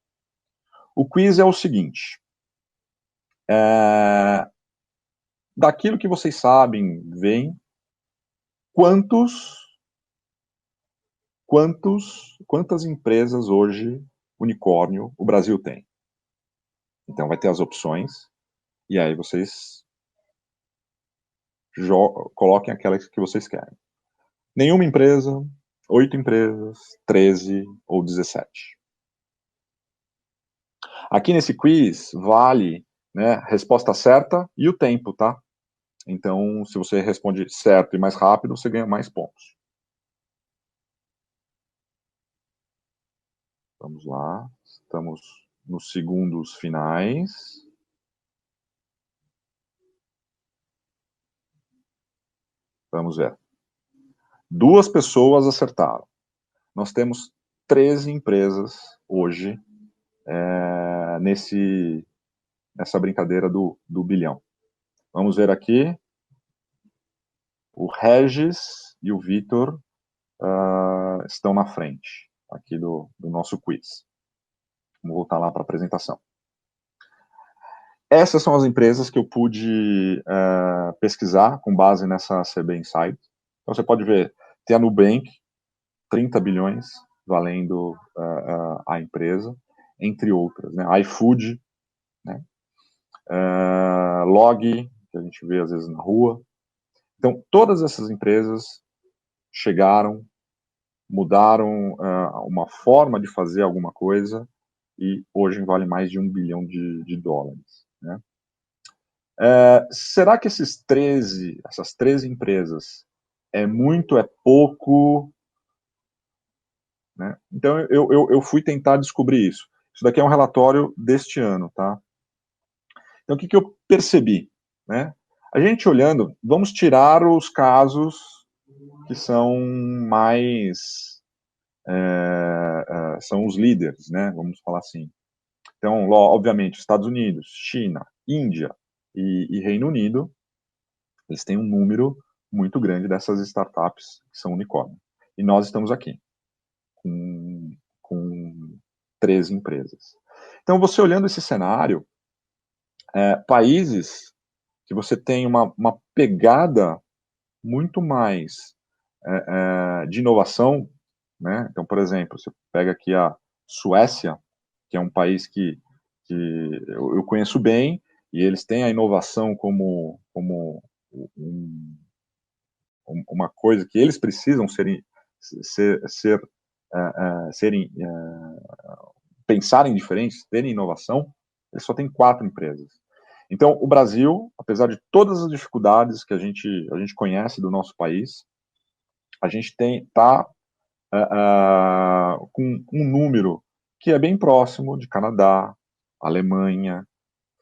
O quiz é o seguinte: daquilo que vocês sabem, veem, quantas empresas hoje unicórnio o Brasil tem? Então vai ter as opções e aí vocês coloquem aquelas que vocês querem. Nenhuma empresa, 8 empresas, 13 ou 17. Aqui nesse quiz vale, né, resposta certa e o tempo, tá? Então, se você responde certo e mais rápido, você ganha mais pontos. Vamos lá, estamos nos segundos finais. Vamos ver. 2 pessoas acertaram. Nós temos 13 empresas hoje nessa brincadeira do bilhão. Vamos ver aqui. O Regis e o Vitor estão na frente aqui do nosso quiz. Vamos voltar lá para a apresentação. Essas são as empresas que eu pude pesquisar com base nessa CB Insight. Então você pode ver, tem a Nubank, 30 bilhões valendo a empresa, entre outras, né? iFood, né? Log, que a gente vê às vezes na rua. Então, todas essas empresas chegaram, mudaram uma forma de fazer alguma coisa e hoje vale mais de $1 bilhão de dólares, né? Será que essas 13 empresas é muito, é pouco? Né? Então, eu fui tentar descobrir isso. Isso daqui é um relatório deste ano, tá? Então, o que eu percebi? Né? A gente olhando, vamos tirar os casos que são mais... são os líderes, né? Vamos falar assim. Então, obviamente, Estados Unidos, China, Índia e Reino Unido, eles têm um número muito grande dessas startups que são unicórnio. E nós estamos aqui, com 13 empresas. Então, você olhando esse cenário, países que você tem uma pegada muito mais de inovação, né? Então, por exemplo, você pega aqui a Suécia, que é um país que eu conheço bem, e eles têm a inovação como uma coisa que eles precisam pensarem diferentes, terem inovação. Eles só têm 4 empresas. Então, o Brasil, apesar de todas as dificuldades que a gente conhece do nosso país, a gente está com um número que é bem próximo de Canadá, Alemanha,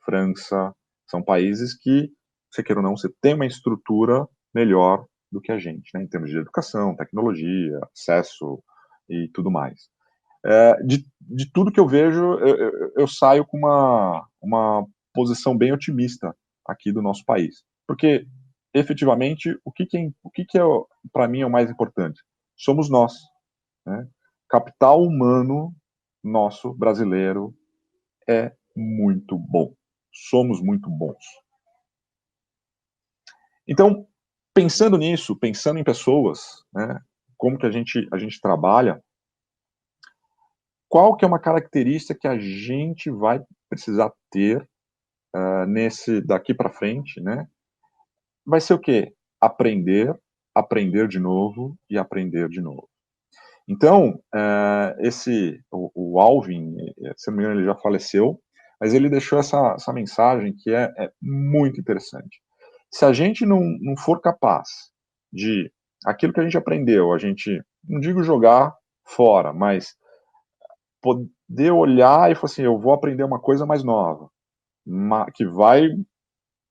França. São países que, você queira ou não, você tem uma estrutura melhor do que a gente, né, em termos de educação, tecnologia, acesso e tudo mais. De tudo que eu vejo, eu saio com uma posição bem otimista aqui do nosso país. Porque, efetivamente, o que para mim, é o mais importante? Somos nós. Né? Capital humano nosso, brasileiro, é muito bom. Somos muito bons. Então, pensando nisso, pensando em pessoas, né, como que a gente trabalha, qual que é uma característica que a gente vai precisar ter daqui para frente, né? Vai ser o quê? Aprender de novo e aprender de novo. Então, o Alvin, se não me engano, ele já faleceu, mas ele deixou essa mensagem que é muito interessante. Se a gente não for capaz de aquilo que a gente aprendeu, a gente, não digo jogar fora, mas poder olhar e falar assim, eu vou aprender uma coisa mais nova, que vai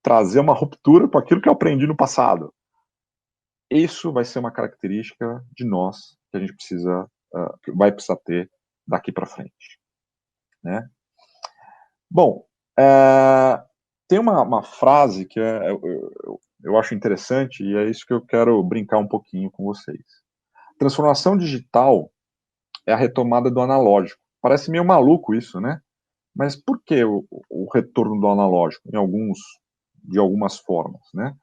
trazer uma ruptura para aquilo que eu aprendi no passado. Isso vai ser uma característica de nós que a gente vai precisar ter daqui para frente, né? Bom, tem uma frase que eu acho interessante e é isso que eu quero brincar um pouquinho com vocês. Transformação digital é a retomada do analógico. Parece meio maluco isso, né? Mas por que o retorno do analógico de algumas formas, né?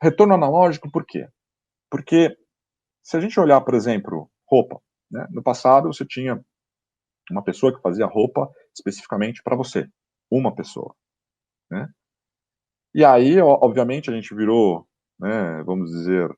Retorno analógico por quê? Porque se a gente olhar, por exemplo, roupa, né? No passado você tinha uma pessoa que fazia roupa especificamente para você, uma pessoa, né? E aí, obviamente, a gente virou, né, vamos dizer,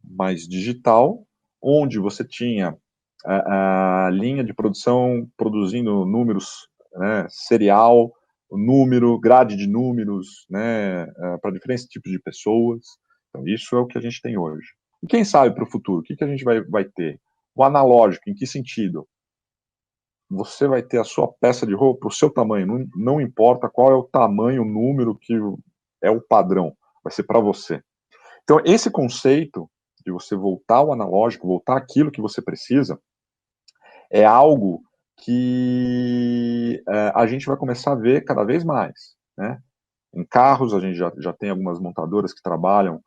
mais digital, onde você tinha a linha de produção produzindo números, né, serial, número, grade de números, né, para diferentes tipos de pessoas. Então, isso é o que a gente tem hoje. E quem sabe para o futuro, o que a gente vai ter? O analógico, em que sentido? Você vai ter a sua peça de roupa, o seu tamanho, não importa qual é o tamanho, o número que é o padrão, vai ser para você. Então, esse conceito de você voltar ao analógico, voltar àquilo que você precisa, é algo que a gente vai começar a ver cada vez mais, né? Em carros, a gente já tem algumas montadoras que trabalham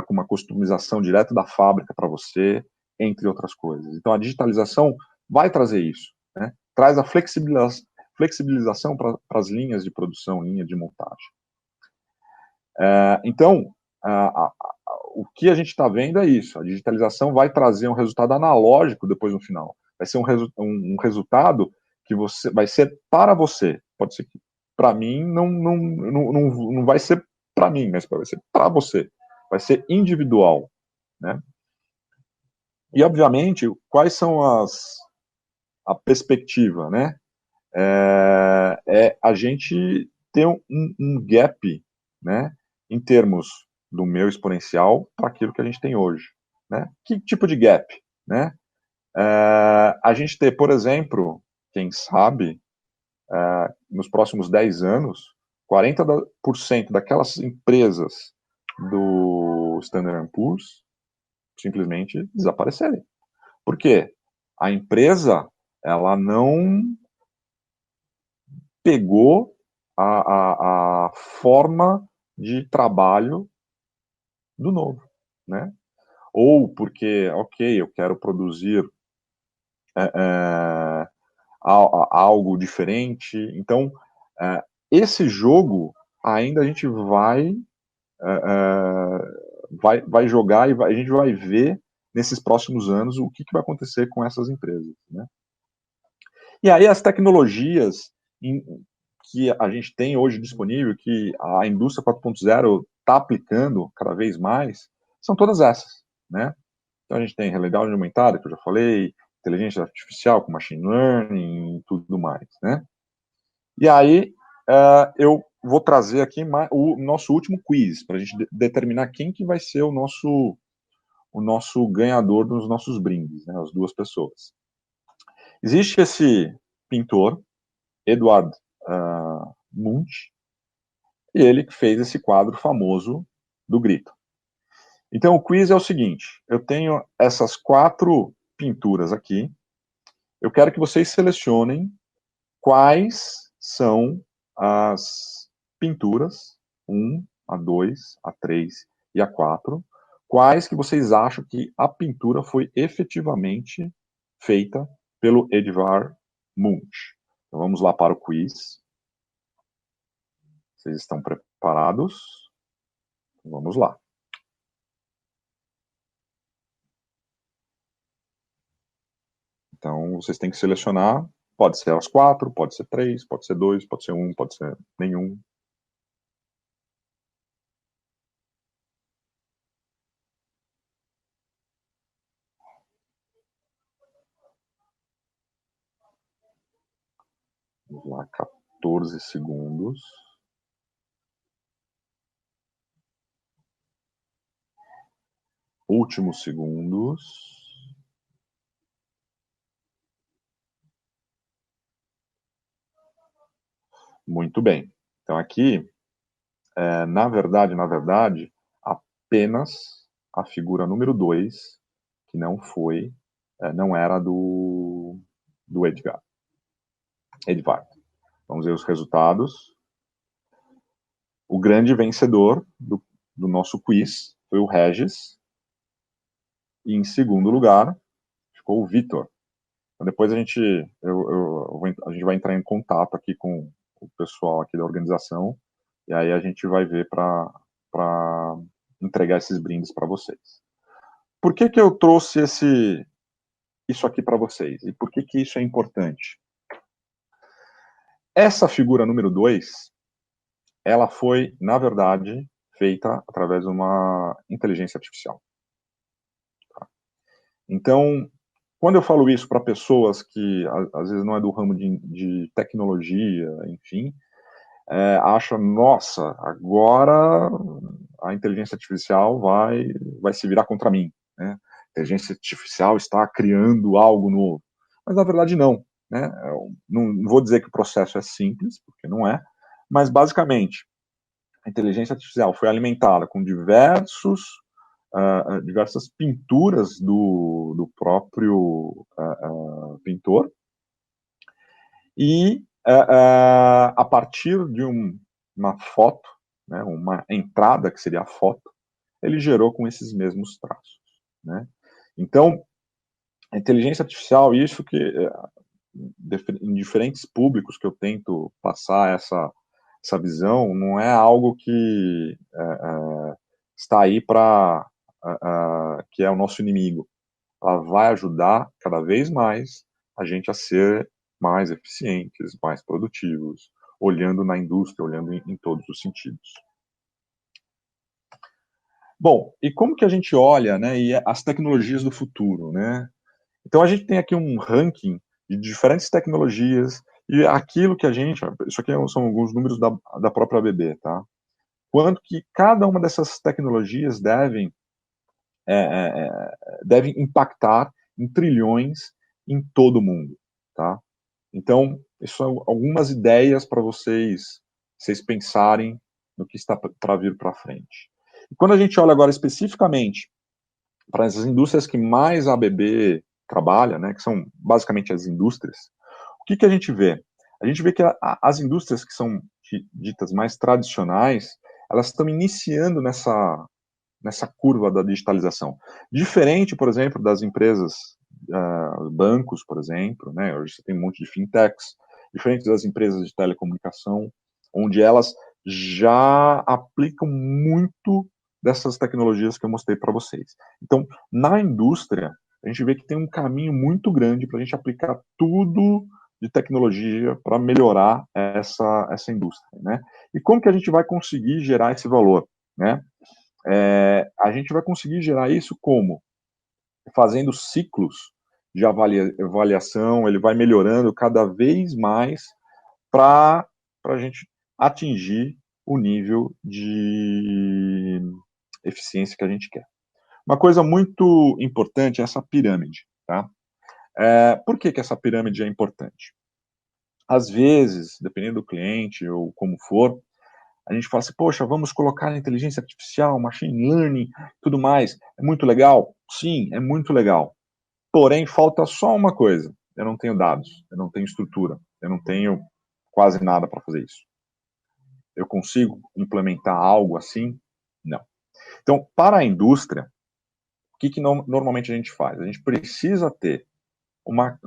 com uma customização direto da fábrica para você, entre outras coisas. Então, a digitalização vai trazer isso, né? Traz a flexibilização para as linhas de produção, linha de montagem. Então, o que a gente está vendo é isso. A digitalização vai trazer um resultado analógico depois no final. Vai ser um resultado que vai ser para você. Pode ser que para mim não vai ser para mim, mas vai ser para você. Vai ser individual, né? E, obviamente, quais são a perspectiva, né? A gente ter um gap, né, em termos do meu exponencial para aquilo que a gente tem hoje, né? Que tipo de gap, né? A gente ter, por exemplo, quem sabe, nos próximos 10 anos, 40% daquelas empresas do Standard & Poor's simplesmente desaparecerem. Por quê? A empresa, ela não pegou a forma de trabalho do novo, né? Ou porque, ok, eu quero produzir algo diferente. Então, esse jogo ainda a gente vai jogar e a gente vai ver nesses próximos anos o que vai acontecer com essas empresas, né? E aí as tecnologias que a gente tem hoje disponível, que a indústria 4.0 está aplicando cada vez mais, são todas essas, né? Então a gente tem realidade aumentada, que eu já falei, inteligência artificial com machine learning e tudo mais, né? E aí eu vou trazer aqui o nosso último quiz, para a gente determinar quem que vai ser o nosso ganhador dos nossos brindes, né? As duas pessoas. Existe esse pintor, Edward Munch, e ele que fez esse quadro famoso do grito. Então, o quiz é o seguinte, eu tenho essas 4 pinturas aqui, eu quero que vocês selecionem quais são as pinturas, 1, a 2, a 3 e a 4, quais que vocês acham que a pintura foi efetivamente feita pelo Edvard Munch. Então, vamos lá para o quiz. Vocês estão preparados? Vamos lá. Então, vocês têm que selecionar. Pode ser as 4, pode ser 3, pode ser 2, pode ser 1, pode ser nenhum. Vamos lá, 14 segundos. Últimos segundos. Muito bem. Então aqui, na verdade, apenas a figura número 2, que não era do Edvard. Vamos ver os resultados. O grande vencedor do nosso quiz foi o Regis. E em segundo lugar, ficou o Vitor. Então, depois a gente vai entrar em contato aqui com o pessoal aqui da organização, e aí a gente vai ver para entregar esses brindes para vocês. Por que eu trouxe isso aqui para vocês? E por que isso é importante? Essa figura número 2, ela foi, na verdade, feita através de uma inteligência artificial. Então, quando eu falo isso para pessoas que às vezes não é do ramo de tecnologia, enfim, acham, nossa, agora a inteligência artificial vai se virar contra mim, né? A inteligência artificial está criando algo novo. Mas na verdade não, né? Eu não vou dizer que o processo é simples, porque não é, mas basicamente a inteligência artificial foi alimentada com diversas pinturas do próprio pintor, e a partir de uma foto, né, uma entrada que seria a foto, ele gerou com esses mesmos traços, né? Então, a inteligência artificial, isso que em diferentes públicos que eu tento passar essa visão, não é algo que está aí para que é o nosso inimigo. Ela vai ajudar cada vez mais a gente a ser mais eficientes, mais produtivos, olhando na indústria, olhando em todos os sentidos. Bom, e como que a gente olha, né, e as tecnologias do futuro, né? Então a gente tem aqui um ranking de diferentes tecnologias e aquilo que isso aqui são alguns números da própria ABB, tá? Quanto que cada uma dessas tecnologias devem impactar em trilhões em todo o mundo, tá? Então, isso são algumas ideias para vocês pensarem no que está para vir para frente. E quando a gente olha agora especificamente para as indústrias que mais a ABB trabalha, né, que são basicamente as indústrias, o que a gente vê? A gente vê que as indústrias que são ditas mais tradicionais, elas estão iniciando nessa curva da digitalização. Diferente, por exemplo, das empresas, bancos, por exemplo, né, hoje você tem um monte de fintechs, diferente das empresas de telecomunicação, onde elas já aplicam muito dessas tecnologias que eu mostrei para vocês. Então, na indústria, a gente vê que tem um caminho muito grande para a gente aplicar tudo de tecnologia para melhorar essa indústria, né? E como que a gente vai conseguir gerar esse valor, né? A gente vai conseguir gerar isso como? Fazendo ciclos de avaliação, ele vai melhorando cada vez mais para a gente atingir o nível de eficiência que a gente quer. Uma coisa muito importante é essa pirâmide, tá? Por que essa pirâmide é importante? Às vezes, dependendo do cliente ou como for, a gente fala assim, poxa, vamos colocar inteligência artificial, machine learning, tudo mais. É muito legal? Sim, é muito legal. Porém, falta só uma coisa. Eu não tenho dados, eu não tenho estrutura, eu não tenho quase nada para fazer isso. Eu consigo implementar algo assim? Não. Então, para a indústria, o que normalmente a gente faz? A gente precisa ter uma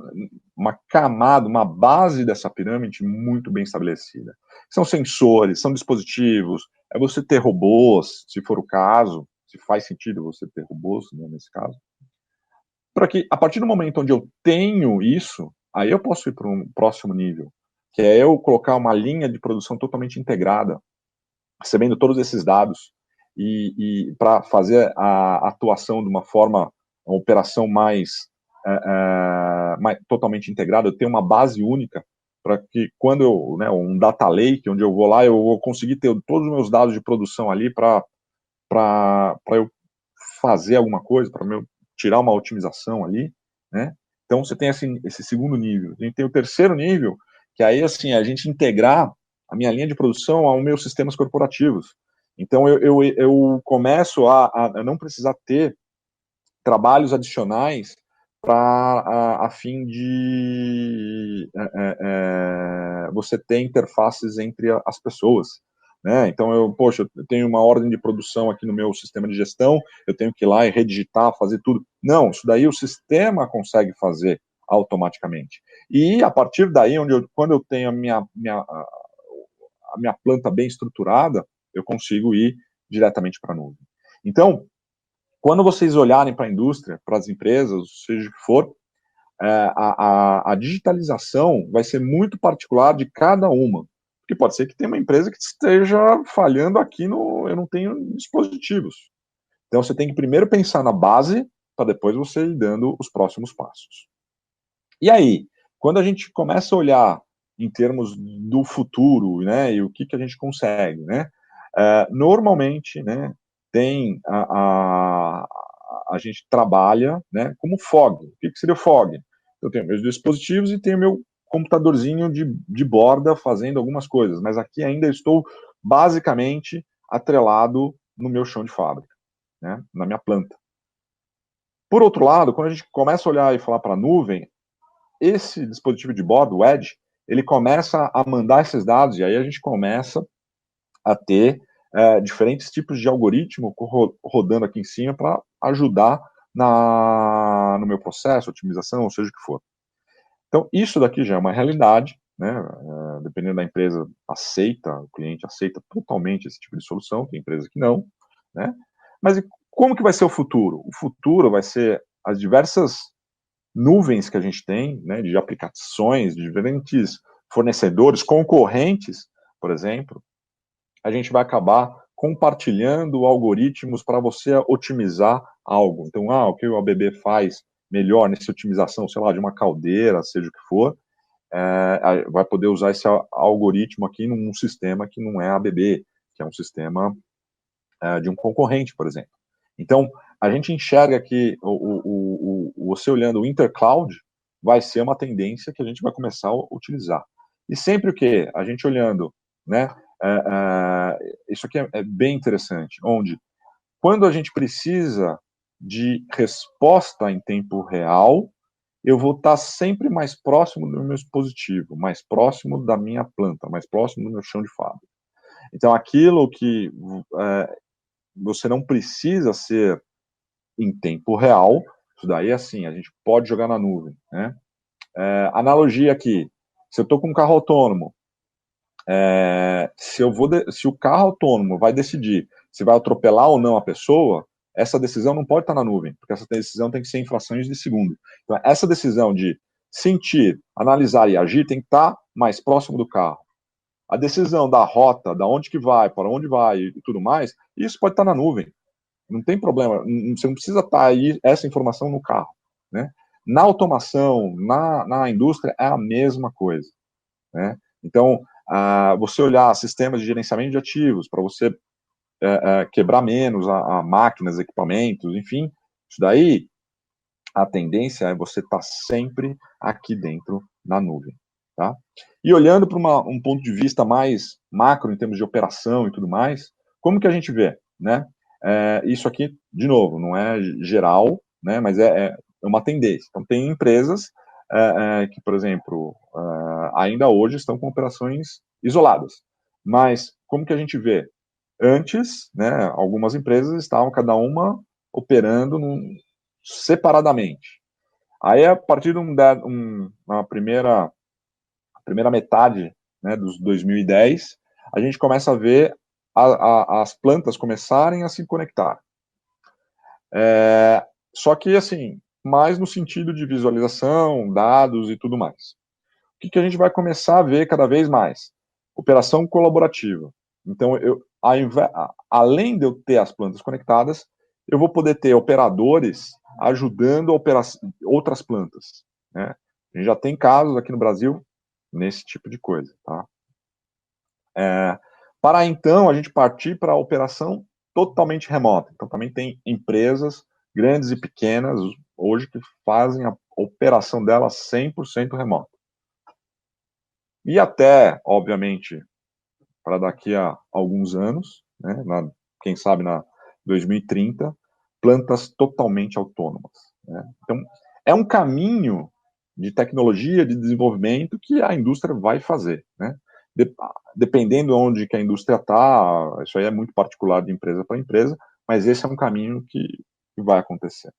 camada, uma base dessa pirâmide muito bem estabelecida. São sensores, são dispositivos, é você ter robôs, se for o caso, se faz sentido você ter robôs, né, nesse caso, para que, a partir do momento onde eu tenho isso, aí eu posso ir para um próximo nível, que é eu colocar uma linha de produção totalmente integrada, recebendo todos esses dados, e para fazer a atuação de uma forma, uma operação mais totalmente integrada, eu tenho uma base única, para que quando eu, né, um data lake, onde eu vou lá, eu vou conseguir ter todos os meus dados de produção ali para eu fazer alguma coisa, para eu tirar uma otimização ali, né? Então você tem esse segundo nível. A gente tem o terceiro nível, que aí assim, a gente integrar a minha linha de produção aos meus sistemas corporativos. Então eu começo a não precisar ter trabalhos adicionais a fim de você ter interfaces entre as pessoas, né? Então eu tenho uma ordem de produção aqui no meu sistema de gestão, eu tenho que ir lá e redigitar, fazer tudo. Não, isso daí o sistema consegue fazer automaticamente. E a partir daí, quando eu tenho a minha planta bem estruturada, eu consigo ir diretamente para a nuvem. Então, quando vocês olharem para a indústria, para as empresas, seja o que for, a digitalização vai ser muito particular de cada uma. Porque pode ser que tenha uma empresa que esteja falhando aqui eu não tenho dispositivos. Então você tem que primeiro pensar na base, para depois você ir dando os próximos passos. E aí, quando a gente começa a olhar em termos do futuro, né, e o que a gente consegue, né, normalmente, né, tem a gente trabalha, né, como FOG. O que seria o FOG? Eu tenho meus dispositivos e tenho meu computadorzinho de borda fazendo algumas coisas, mas aqui ainda estou basicamente atrelado no meu chão de fábrica, né, na minha planta. Por outro lado, quando a gente começa a olhar e falar para a nuvem, esse dispositivo de bordo, o Edge, ele começa a mandar esses dados, e aí a gente começa a ter diferentes tipos de algoritmo rodando aqui em cima para ajudar no meu processo, otimização, ou seja o que for. Então, isso daqui já é uma realidade, né? Dependendo da empresa, o cliente aceita totalmente esse tipo de solução, tem empresa que não, né? Mas como que vai ser o futuro? O futuro vai ser as diversas nuvens que a gente tem, né, de aplicações, de diferentes fornecedores, concorrentes, por exemplo, a gente vai acabar compartilhando algoritmos para você otimizar algo. Então, o que o ABB faz melhor nessa otimização, sei lá, de uma caldeira, seja o que for, vai poder usar esse algoritmo aqui num sistema que não é ABB, que é um sistema de um concorrente, por exemplo. Então, a gente enxerga que você olhando o Intercloud vai ser uma tendência que a gente vai começar a utilizar. E sempre o que? A gente olhando, né? Isso aqui é bem interessante, onde quando a gente precisa de resposta em tempo real, eu vou estar sempre mais próximo do meu dispositivo, mais próximo da minha planta, mais próximo do meu chão de fábrica. Então, aquilo que você não precisa ser em tempo real, isso daí, assim, a gente pode jogar na nuvem, né? Analogia aqui, se eu estou com um carro autônomo, se o carro autônomo vai decidir se vai atropelar ou não a pessoa, essa decisão não pode estar na nuvem, porque essa decisão tem que ser em frações de segundo. Então, essa decisão de sentir, analisar e agir tem que estar mais próximo do carro. A decisão da rota, da onde que vai, para onde vai e tudo mais, isso pode estar na nuvem. Não tem problema, você não precisa estar aí essa informação no carro, né? Na automação, na indústria, é a mesma coisa, né? Então, você olhar sistemas de gerenciamento de ativos, para você quebrar menos a máquinas, equipamentos, enfim, isso daí, a tendência é você estar sempre aqui dentro na nuvem, tá? E olhando para um ponto de vista mais macro, em termos de operação e tudo mais, como que a gente vê, né? Isso aqui, de novo, não é geral, né, mas é uma tendência. Então, tem empresas que, por exemplo, ainda hoje estão com operações isoladas. Mas, como que a gente vê? Antes, né, algumas empresas estavam cada uma operando separadamente. Aí, a partir de uma primeira metade, né, dos 2010, a gente começa a ver as plantas começarem a se conectar. Só que, assim, mais no sentido de visualização, dados e tudo mais. O que a gente vai começar a ver cada vez mais? Operação colaborativa. Então, além de eu ter as plantas conectadas, eu vou poder ter operadores ajudando a operar outras plantas, né? A gente já tem casos aqui no Brasil nesse tipo de coisa, tá? Para então a gente partir para a operação totalmente remota. Então também tem empresas grandes e pequenas hoje que fazem a operação delas 100% remota. E até, obviamente, para daqui a alguns anos, né, quem sabe na 2030, plantas totalmente autônomas, né? Então, é um caminho de tecnologia, de desenvolvimento que a indústria vai fazer, né? Dependendo de onde que a indústria está, isso aí é muito particular de empresa para empresa, mas esse é um caminho que vai acontecer.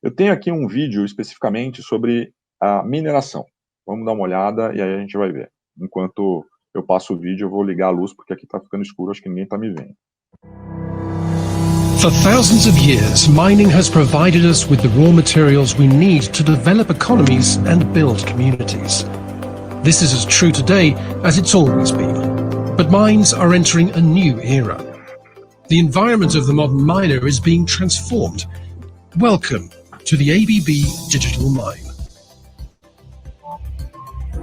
Eu tenho aqui um vídeo especificamente sobre a mineração. Vamos dar uma olhada e aí a gente vai ver. Enquanto eu passo o vídeo, eu vou ligar a luz, porque aqui está ficando escuro, acho que ninguém está me vendo. For thousands of years, mining has provided us with the raw materials we need to develop economies and build communities. This is as true today as it's always been. But mines are entering a new era. The environment of the modern miner is being transformed. Welcome to the ABB Digital Mine.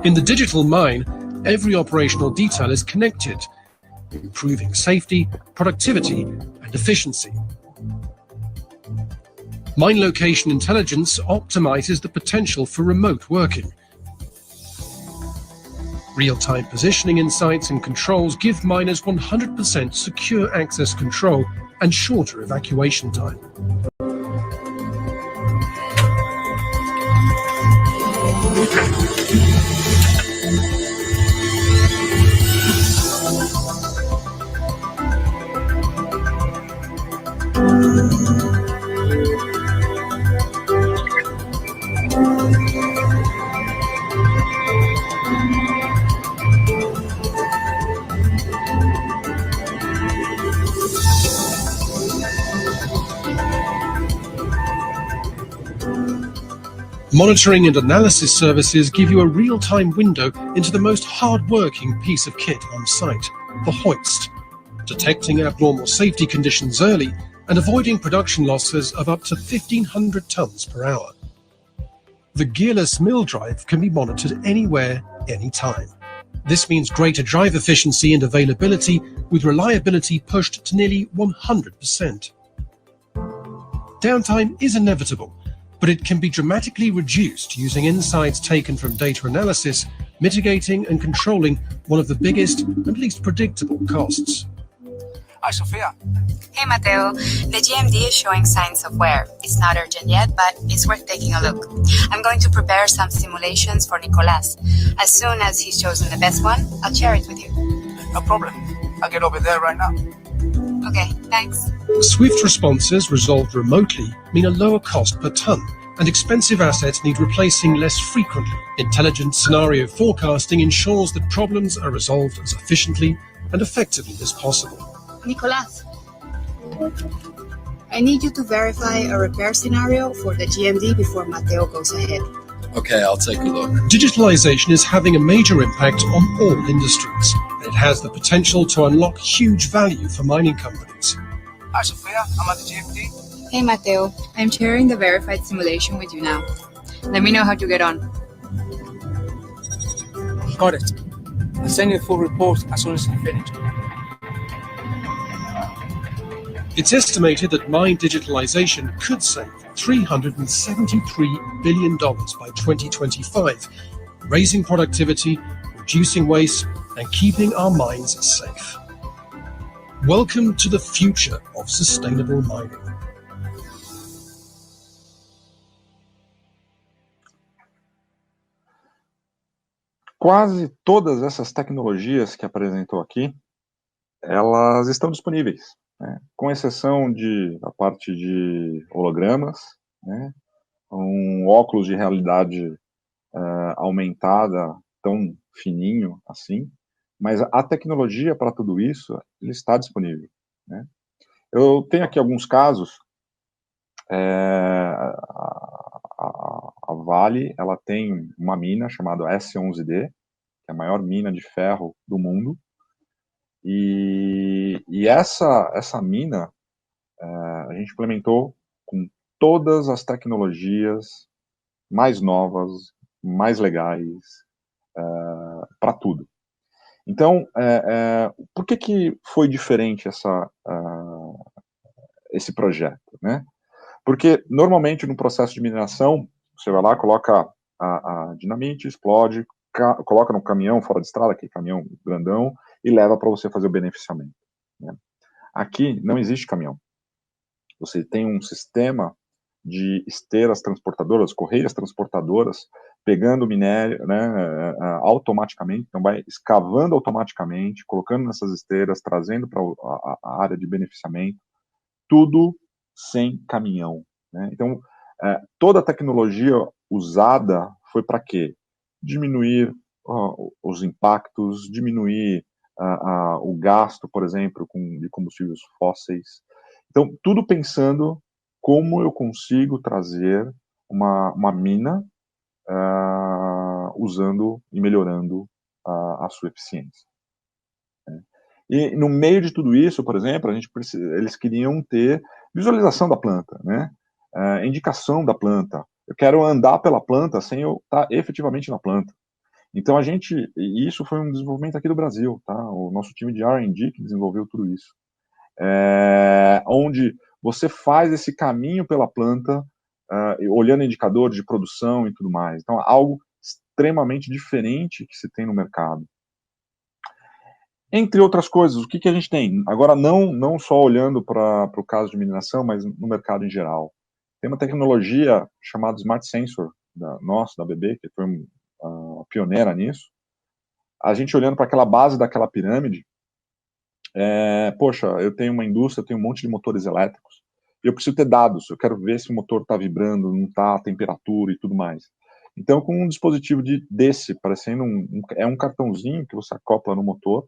In the digital mine, every operational detail is connected, improving safety, productivity, and efficiency. Mine location intelligence optimizes the potential for remote working. Real-time positioning insights and controls give miners 100% secure access control and shorter evacuation time. Monitoring and analysis services give you a real-time window into the most hard-working piece of kit on site, the hoist, detecting abnormal safety conditions early and avoiding production losses of up to 1,500 tons per hour. The gearless mill drive can be monitored anywhere, anytime. This means greater drive efficiency and availability, with reliability pushed to nearly 100%. Downtime is inevitable, but it can be dramatically reduced using insights taken from data analysis, mitigating and controlling one of the biggest and least predictable costs. Hi, Sophia. Hey, Matteo. The GMD is showing signs of wear. It's not urgent yet, but it's worth taking a look. I'm going to prepare some simulations for Nicolas. As soon as he's chosen the best one, I'll share it with you. No problem. I'll get over there right now. Okay, thanks. Swift responses resolved remotely mean a lower cost per ton, and expensive assets need replacing less frequently. Intelligent scenario forecasting ensures that problems are resolved as efficiently and effectively as possible. Nicolas, I need you to verify a repair scenario for the GMD before Matteo goes ahead. Okay, I'll take a look. Digitalization is having a major impact on all industries, and it has the potential to unlock huge value for mining companies. Hi, Sophia. I'm at the GMD. Hey, Matteo. I'm sharing the verified simulation with you now. Let me know how to get on. Got it. I'll send you a full report as soon as I finish. It's estimated that mine digitalization could save $373 billion by 2025, raising productivity, reducing waste, and keeping our mines safe. Welcome to the future of sustainable mining. Quase todas essas tecnologias que apresentou aqui, elas estão disponíveis, né? Com exceção da parte de hologramas, né? Um óculos de realidade aumentada tão fininho assim, mas a tecnologia para tudo isso ele está disponível, né? Eu tenho aqui alguns casos. A Vale, ela tem uma mina chamada S11D, que é a maior mina de ferro do mundo, e essa mina a gente implementou com todas as tecnologias mais novas, mais legais, para tudo. Então, por que foi diferente esse projeto, né? Porque, normalmente, no processo de mineração, você vai lá, coloca a dinamite, explode, coloca no caminhão fora de estrada, aquele caminhão grandão, e leva para você fazer o beneficiamento, né? Aqui não existe caminhão. Você tem um sistema de esteiras transportadoras, correias transportadoras, pegando minério, né, automaticamente, então vai escavando automaticamente, colocando nessas esteiras, trazendo para a área de beneficiamento, tudo sem caminhão, né? Então, toda a tecnologia usada foi para quê? Diminuir os impactos, diminuir o gasto, por exemplo, de combustíveis fósseis. Então, tudo pensando como eu consigo trazer uma mina usando e melhorando a sua eficiência, né? E no meio de tudo isso, por exemplo, eles queriam ter visualização da planta, né? Indicação da planta. Eu quero andar pela planta sem eu estar efetivamente na planta. Então e isso foi um desenvolvimento aqui do Brasil, tá? O nosso time de R&D que desenvolveu tudo isso. Onde você faz esse caminho pela planta, olhando indicadores de produção e tudo mais. Então, algo extremamente diferente que se tem no mercado. Entre outras coisas, o que a gente tem? Agora, não só olhando para o caso de mineração, mas no mercado em geral. Tem uma tecnologia chamada Smart Sensor, da BB, que foi pioneira nisso. A gente olhando para aquela base daquela pirâmide, poxa, eu tenho uma indústria, eu tenho um monte de motores elétricos, e eu preciso ter dados, eu quero ver se o motor está vibrando, não está, a temperatura e tudo mais. Então, com um dispositivo desse, parecendo um cartãozinho que você acopla no motor,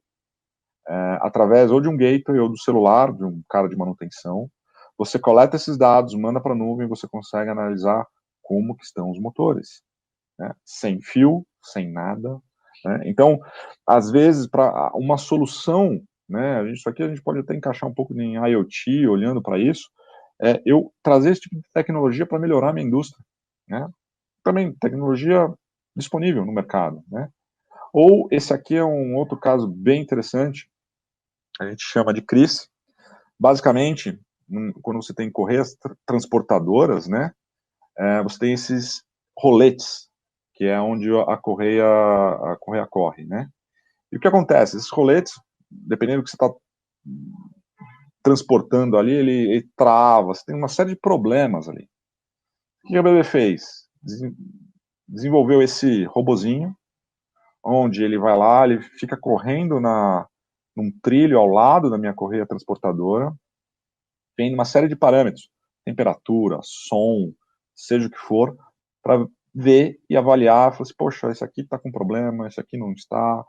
através ou de um gateway ou do celular de um cara de manutenção, você coleta esses dados, manda para a nuvem, você consegue analisar como que estão os motores, né? Sem fio, sem nada, né? Então, às vezes, para uma solução, né, isso aqui a gente pode até encaixar um pouco em IoT, olhando para isso, eu trazer esse tipo de tecnologia para melhorar a minha indústria, né? Também tecnologia disponível no mercado, né? Ou esse aqui é um outro caso bem interessante, a gente chama de CRIS. Basicamente, quando você tem correias transportadoras, né, você tem esses roletes, que é onde a correia corre, né? E o que acontece? Esses roletes, dependendo do que você está transportando ali, ele trava, você tem uma série de problemas ali. O que a BB fez? Desenvolveu esse robozinho, onde ele vai lá, ele fica correndo num trilho ao lado da minha correia transportadora, tem uma série de parâmetros, temperatura, som, seja o que for, para ver e avaliar, falar assim, poxa, esse aqui está com problema, esse aqui não está,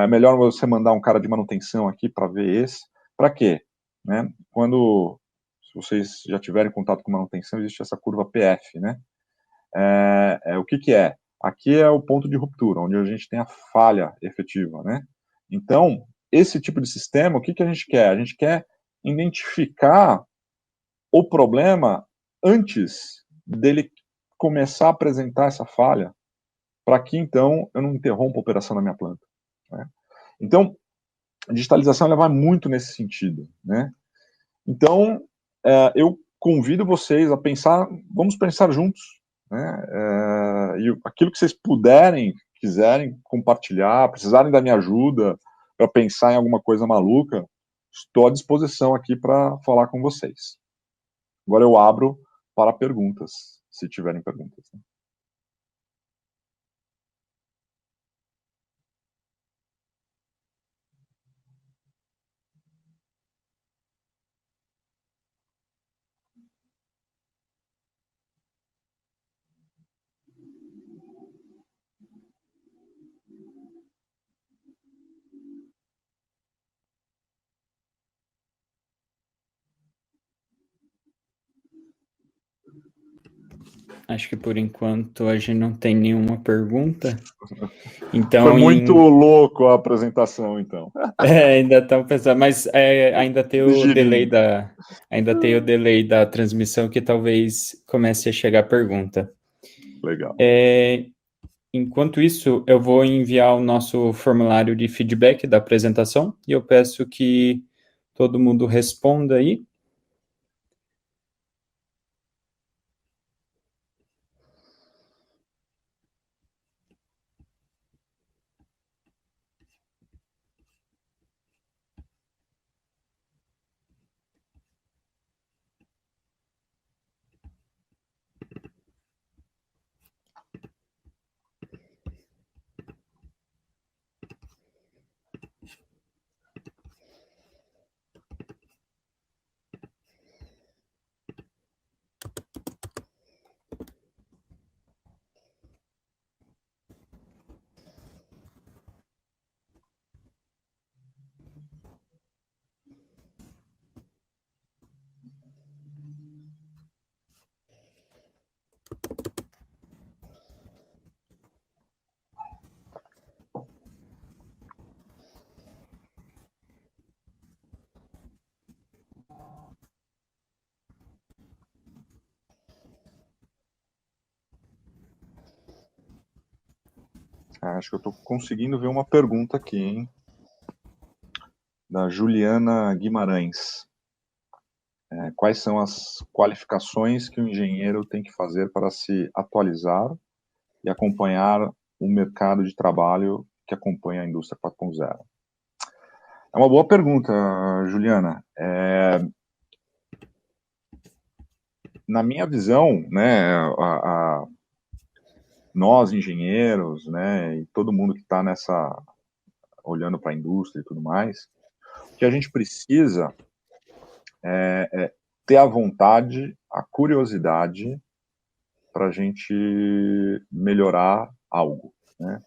é melhor você mandar um cara de manutenção aqui para ver esse. Para quê? Né? Se vocês já tiverem contato com manutenção, existe essa curva PF, né? O que é? Aqui é o ponto de ruptura, onde a gente tem a falha efetiva, né? Então, esse tipo de sistema, o que a gente quer? A gente quer identificar o problema antes dele começar a apresentar essa falha, para que, então, eu não interrompa a operação da minha planta, né? Então, a digitalização ela vai muito nesse sentido, né? Então, eu convido vocês a pensar, vamos pensar juntos, né? E aquilo que vocês quiserem compartilhar, precisarem da minha ajuda para pensar em alguma coisa maluca, estou à disposição aqui para falar com vocês. Agora eu abro para perguntas, se tiverem perguntas. Acho que por enquanto a gente não tem nenhuma pergunta. Então, foi muito louco a apresentação, então. Ainda estão pensando, mas ainda tem o delay da transmissão que talvez comece a chegar a pergunta. Legal. Enquanto isso, eu vou enviar o nosso formulário de feedback da apresentação e eu peço que todo mundo responda aí. Acho que eu estou conseguindo ver uma pergunta aqui, hein? Da Juliana Guimarães. Quais são as qualificações que o engenheiro tem que fazer para se atualizar e acompanhar o mercado de trabalho que acompanha a indústria 4.0? É uma boa pergunta, Juliana. Na minha visão, né, nós engenheiros, né, e todo mundo que está olhando para a indústria e tudo mais, o que a gente precisa é ter a vontade, a curiosidade para a gente melhorar algo, né?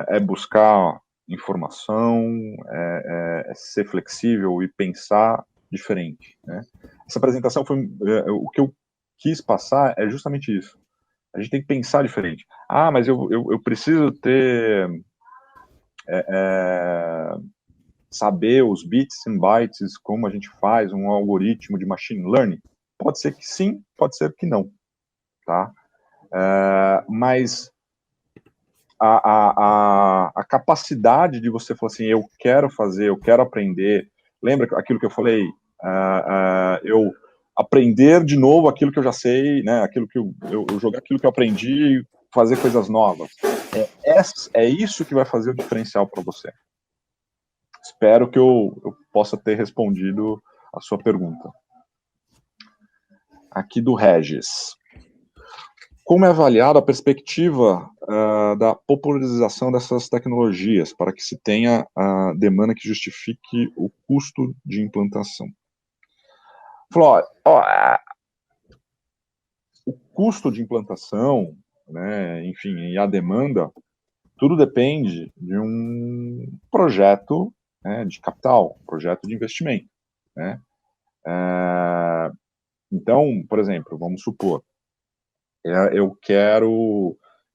É buscar informação, é ser flexível e pensar diferente, né? Essa apresentação foi o que eu quis passar é justamente isso. A gente tem que pensar diferente. Ah, mas eu preciso ter saber os bits and bytes, como a gente faz um algoritmo de machine learning. Pode ser que sim, pode ser que não, tá? Mas a capacidade de você falar assim, eu quero fazer, eu quero aprender, lembra aquilo que eu falei, eu aprender de novo aquilo que eu já sei, né, aquilo que eu jogar aquilo que eu aprendi e fazer coisas novas. É isso que vai fazer o diferencial para você. Espero que eu possa ter respondido a sua pergunta. Aqui do Regis. Como é avaliada a perspectiva da popularização dessas tecnologias para que se tenha a demanda que justifique o custo de implantação? Falou, o custo de implantação, né, enfim, e a demanda, tudo depende de um projeto, né, de capital, projeto de investimento, né? Então, por exemplo, vamos supor, eu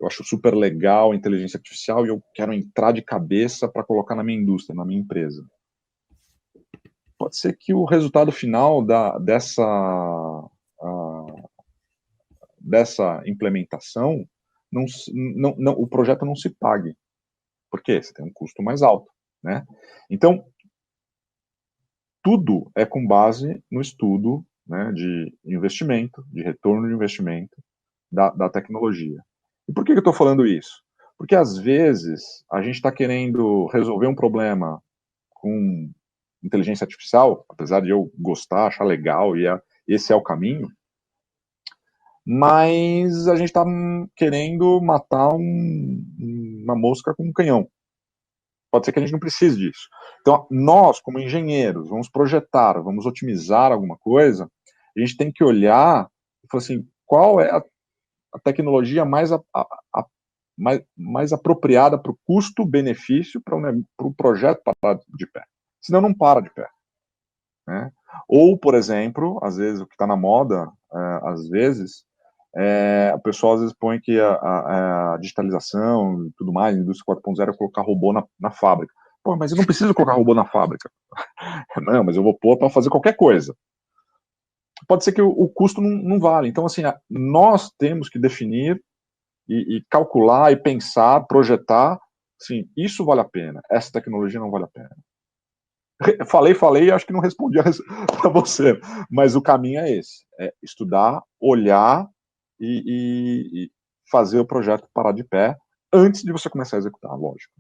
acho super legal a inteligência artificial e eu quero entrar de cabeça para colocar na minha indústria, na minha empresa. Pode ser que o resultado final dessa implementação, o projeto não se pague. Por quê? Você tem um custo mais alto, né? Então, tudo é com base no estudo, né, de investimento, de retorno de investimento, da tecnologia. E por que eu estou falando isso? Porque, às vezes, a gente está querendo resolver um problema com inteligência artificial, apesar de eu gostar, achar legal, e esse é o caminho, mas a gente está querendo matar uma mosca com um canhão. Pode ser que a gente não precise disso. Então, nós, como engenheiros, vamos projetar, vamos otimizar alguma coisa, a gente tem que olhar e falar assim, qual é a tecnologia mais apropriada para o custo-benefício para o projeto parar de pé. Senão não para de pé, né? Ou, por exemplo, às vezes, o que está na moda, às vezes, o pessoal às vezes põe que a digitalização e tudo mais, a indústria 4.0 é colocar robô na fábrica. Pô, mas eu não preciso colocar robô na fábrica. Não, mas eu vou pôr para fazer qualquer coisa. Pode ser que o custo não vale. Então, assim, nós temos que definir e calcular e pensar, projetar, assim, isso vale a pena, essa tecnologia não vale a pena. Falei, acho que não respondi para você, mas o caminho é esse, é estudar, olhar e fazer o projeto parar de pé antes de você começar a executar, lógico.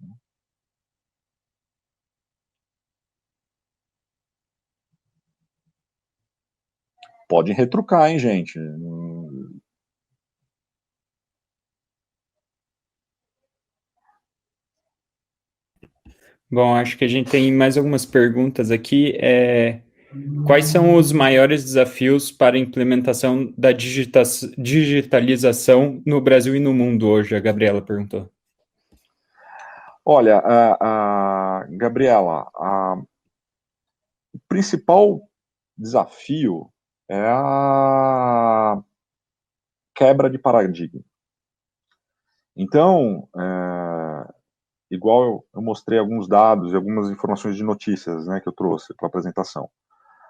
Podem retrucar, hein, gente? Bom, acho que a gente tem mais algumas perguntas aqui. Quais são os maiores desafios para a implementação da digitalização no Brasil e no mundo hoje? A Gabriela perguntou. Olha, Gabriela, o principal desafio é a quebra de paradigma. Então, igual eu mostrei alguns dados e algumas informações de notícias, né, que eu trouxe para a apresentação.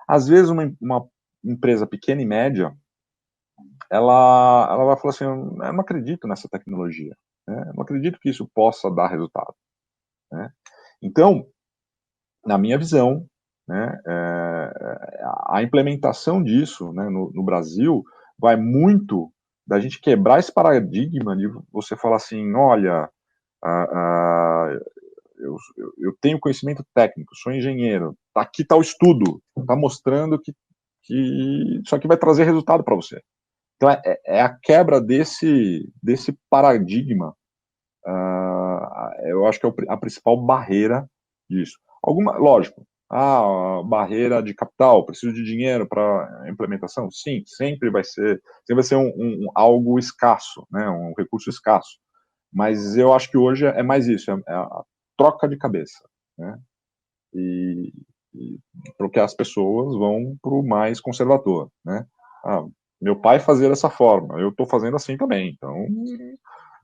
Às vezes, uma empresa pequena e média, ela vai falar assim, eu não acredito nessa tecnologia, né? Eu não acredito que isso possa dar resultado, né? Então, na minha visão, né, a implementação disso, né, no Brasil vai muito da gente quebrar esse paradigma de você falar assim, olha, eu tenho conhecimento técnico, sou engenheiro, aqui está o estudo, está mostrando que isso aqui vai trazer resultado para você. Então, é a quebra desse paradigma, eu acho que é a principal barreira disso. Lógico, barreira de capital, preciso de dinheiro para implementação? Sim, sempre vai ser algo escasso, né, um recurso escasso. Mas eu acho que hoje é mais isso, é a troca de cabeça, né, e porque as pessoas vão para o mais conservador, né. Meu pai fazia dessa forma, eu estou fazendo assim também, então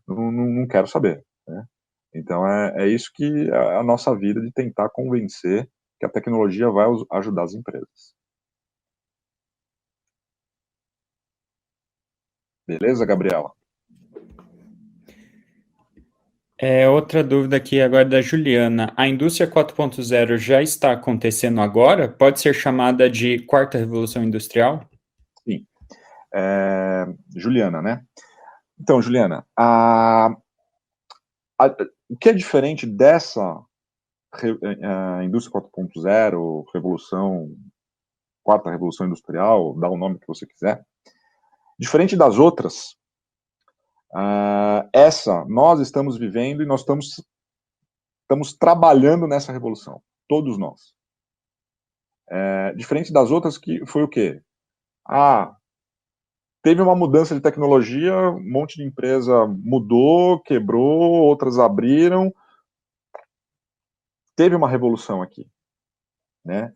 não quero saber, né? Então é isso que é a nossa vida, de tentar convencer que a tecnologia vai ajudar as empresas. Beleza, Gabriela? Outra dúvida aqui agora da Juliana. A indústria 4.0 já está acontecendo agora? Pode ser chamada de quarta revolução industrial? Sim. Juliana, né? Então, Juliana, o que é diferente dessa indústria 4.0, quarta revolução industrial, dá o nome que você quiser, diferente das outras, nós estamos vivendo e nós estamos trabalhando nessa revolução, todos nós. Diferente das outras, que foi o quê? Teve uma mudança de tecnologia, um monte de empresa mudou, quebrou, outras abriram. Teve uma revolução aqui, né?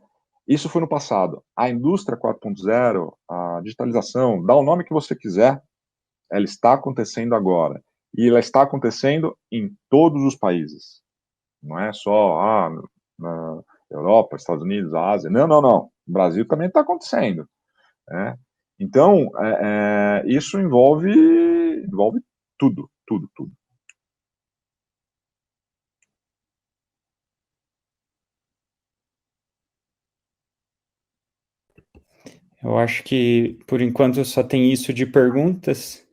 Isso foi no passado. A indústria 4.0, a digitalização, dá o nome que você quiser, ela está acontecendo agora. E ela está acontecendo em todos os países. Não é só na Europa, Estados Unidos, Ásia. Não. O Brasil também está acontecendo, né? Então, isso envolve tudo. Eu acho que, por enquanto, só tem isso de perguntas.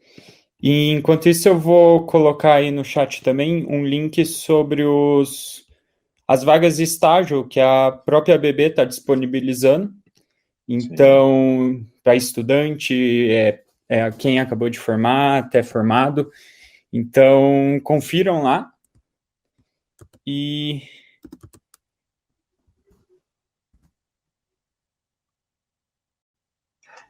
E, enquanto isso, eu vou colocar aí no chat também um link sobre as vagas de estágio que a própria ABB está disponibilizando. Então, para estudante, quem acabou de formar, até formado. Então, confiram lá. E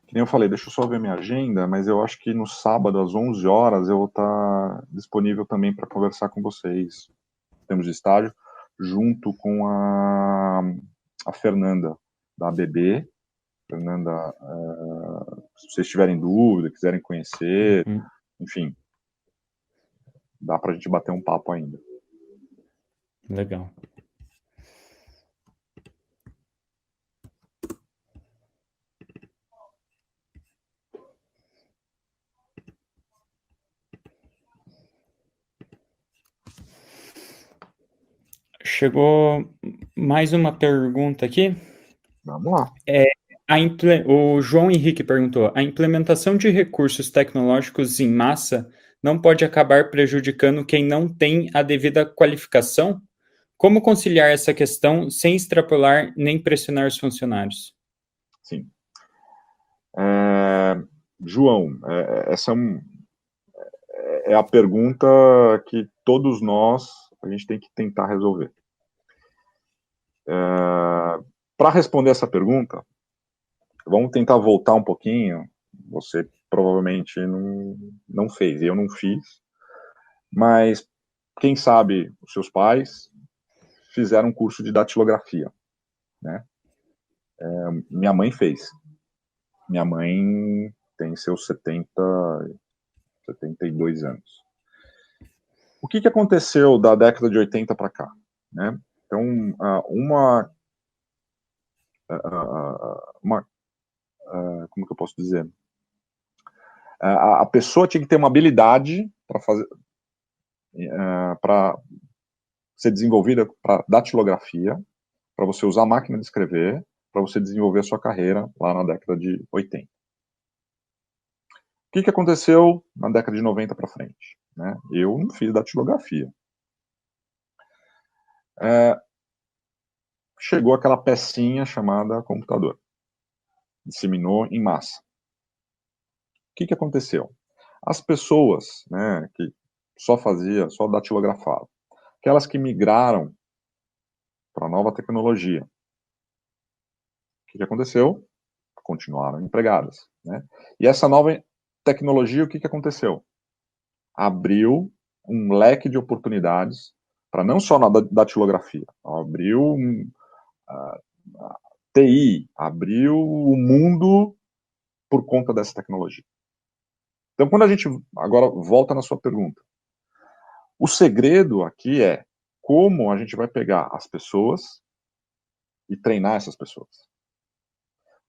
que nem eu falei, deixa eu só ver minha agenda, mas eu acho que no sábado, às 11 horas, eu vou estar disponível também para conversar com vocês, em termos de estágio, junto com a Fernanda, da ABB. Fernanda, se vocês tiverem dúvida, quiserem conhecer, enfim, dá para a gente bater um papo ainda. Legal. Chegou mais uma pergunta aqui. Vamos lá. O João Henrique perguntou: a implementação de recursos tecnológicos em massa não pode acabar prejudicando quem não tem a devida qualificação? Como conciliar essa questão sem extrapolar nem pressionar os funcionários? Sim. João, essa é a pergunta que todos nós, a gente tem que tentar resolver. Para responder essa pergunta, vamos tentar voltar um pouquinho. Você provavelmente não fez, eu não fiz, mas quem sabe os seus pais fizeram um curso de datilografia, né? Minha mãe fez. Minha mãe tem seus 72 anos. O que aconteceu da década de 80 para cá, né? Então, como que eu posso dizer? A pessoa tinha que ter uma habilidade para fazer, para ser desenvolvida para datilografia, para você usar a máquina de escrever, para você desenvolver a sua carreira lá na década de 80. O que aconteceu na década de 90 para frente? Né? Eu não fiz datilografia. Chegou aquela pecinha chamada computador. Disseminou em massa. O que aconteceu? As pessoas, né, que só datilografavam, aquelas que migraram para a nova tecnologia, o que aconteceu? Continuaram empregadas. Né? E essa nova tecnologia, o que aconteceu? Abriu um leque de oportunidades para não só na datilografia, abriu TI, abriu o mundo por conta dessa tecnologia. Então, quando a gente agora volta na sua pergunta, o segredo aqui é como a gente vai pegar as pessoas e treinar essas pessoas.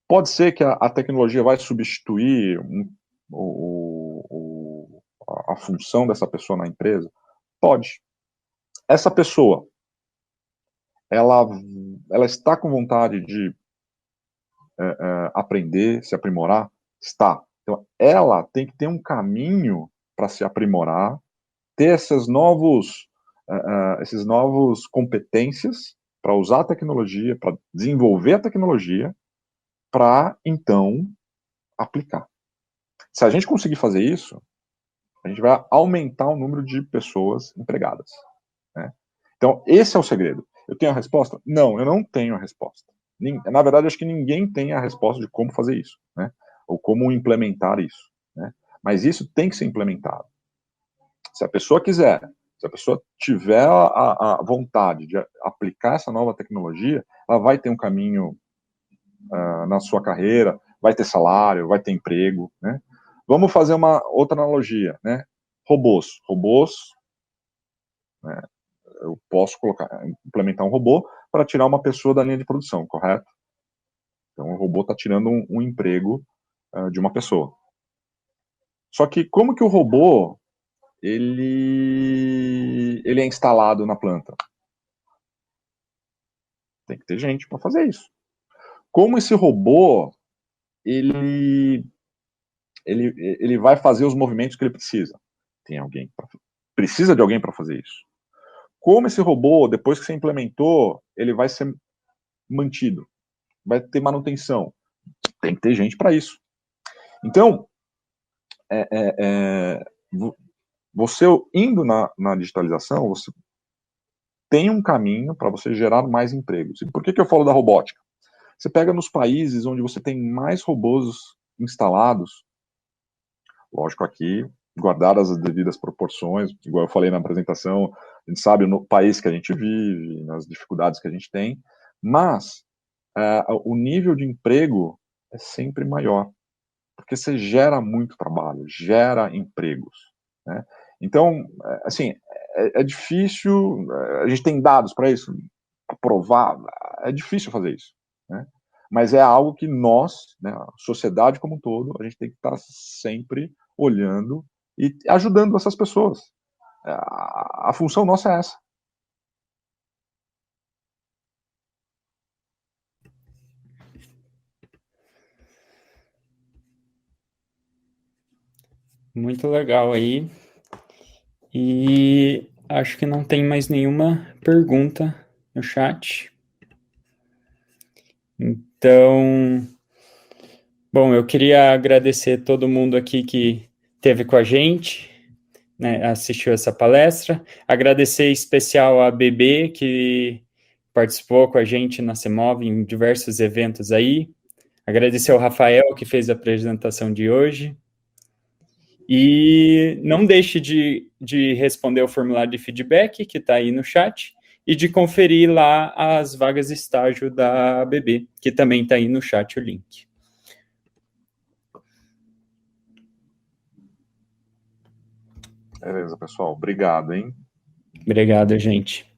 Pode ser que a tecnologia vai substituir a função dessa pessoa na empresa? Pode. Essa pessoa, ela está com vontade de aprender, se aprimorar? Está. Então, ela tem que ter um caminho para se aprimorar, ter esses novos competências para usar a tecnologia, para desenvolver a tecnologia, para, então, aplicar. Se a gente conseguir fazer isso, a gente vai aumentar o número de pessoas empregadas. Né? Então, esse é o segredo. Eu tenho a resposta? Não, eu não tenho a resposta. Na verdade, acho que ninguém tem a resposta de como fazer isso, né? Ou como implementar isso. Né? Mas isso tem que ser implementado. Se a pessoa quiser, se a pessoa tiver a vontade de aplicar essa nova tecnologia, ela vai ter um caminho na sua carreira, vai ter salário, vai ter emprego. Né? Vamos fazer uma outra analogia. Né? Robôs, né? Eu posso implementar um robô para tirar uma pessoa da linha de produção, correto? Então, o robô está tirando um emprego de uma pessoa. Só que como que o robô ele é instalado na planta? Tem que ter gente para fazer isso. Como esse robô ele vai fazer os movimentos que ele precisa? Precisa de alguém para fazer isso. Como esse robô, depois que você implementou, ele vai ser mantido? Vai ter manutenção? Tem que ter gente para isso. Então, você indo na digitalização, você tem um caminho para você gerar mais empregos. E por que eu falo da robótica? Você pega nos países onde você tem mais robôs instalados, lógico aqui, guardadas as devidas proporções, igual eu falei na apresentação, a gente sabe no país que a gente vive, nas dificuldades que a gente tem, mas o nível de emprego é sempre maior, porque você gera muito trabalho, gera empregos. Né? Então, assim, é difícil, a gente tem dados para isso, provar, é difícil fazer isso. Né? Mas é algo que nós, né, a sociedade como um todo, a gente tem que estar sempre olhando e ajudando essas pessoas. A função nossa é essa. Muito legal aí. E acho que não tem mais nenhuma pergunta no chat. Então, bom, eu queria agradecer todo mundo aqui que esteve com a gente, né, assistiu essa palestra. Agradecer em especial a BB, que participou com a gente na CEMOV em diversos eventos aí. Agradecer ao Rafael, que fez a apresentação de hoje. E não deixe de responder o formulário de feedback, que está aí no chat, e de conferir lá as vagas de estágio da BB, que também está aí no chat o link. Beleza, pessoal. Obrigado, hein? Obrigado, gente.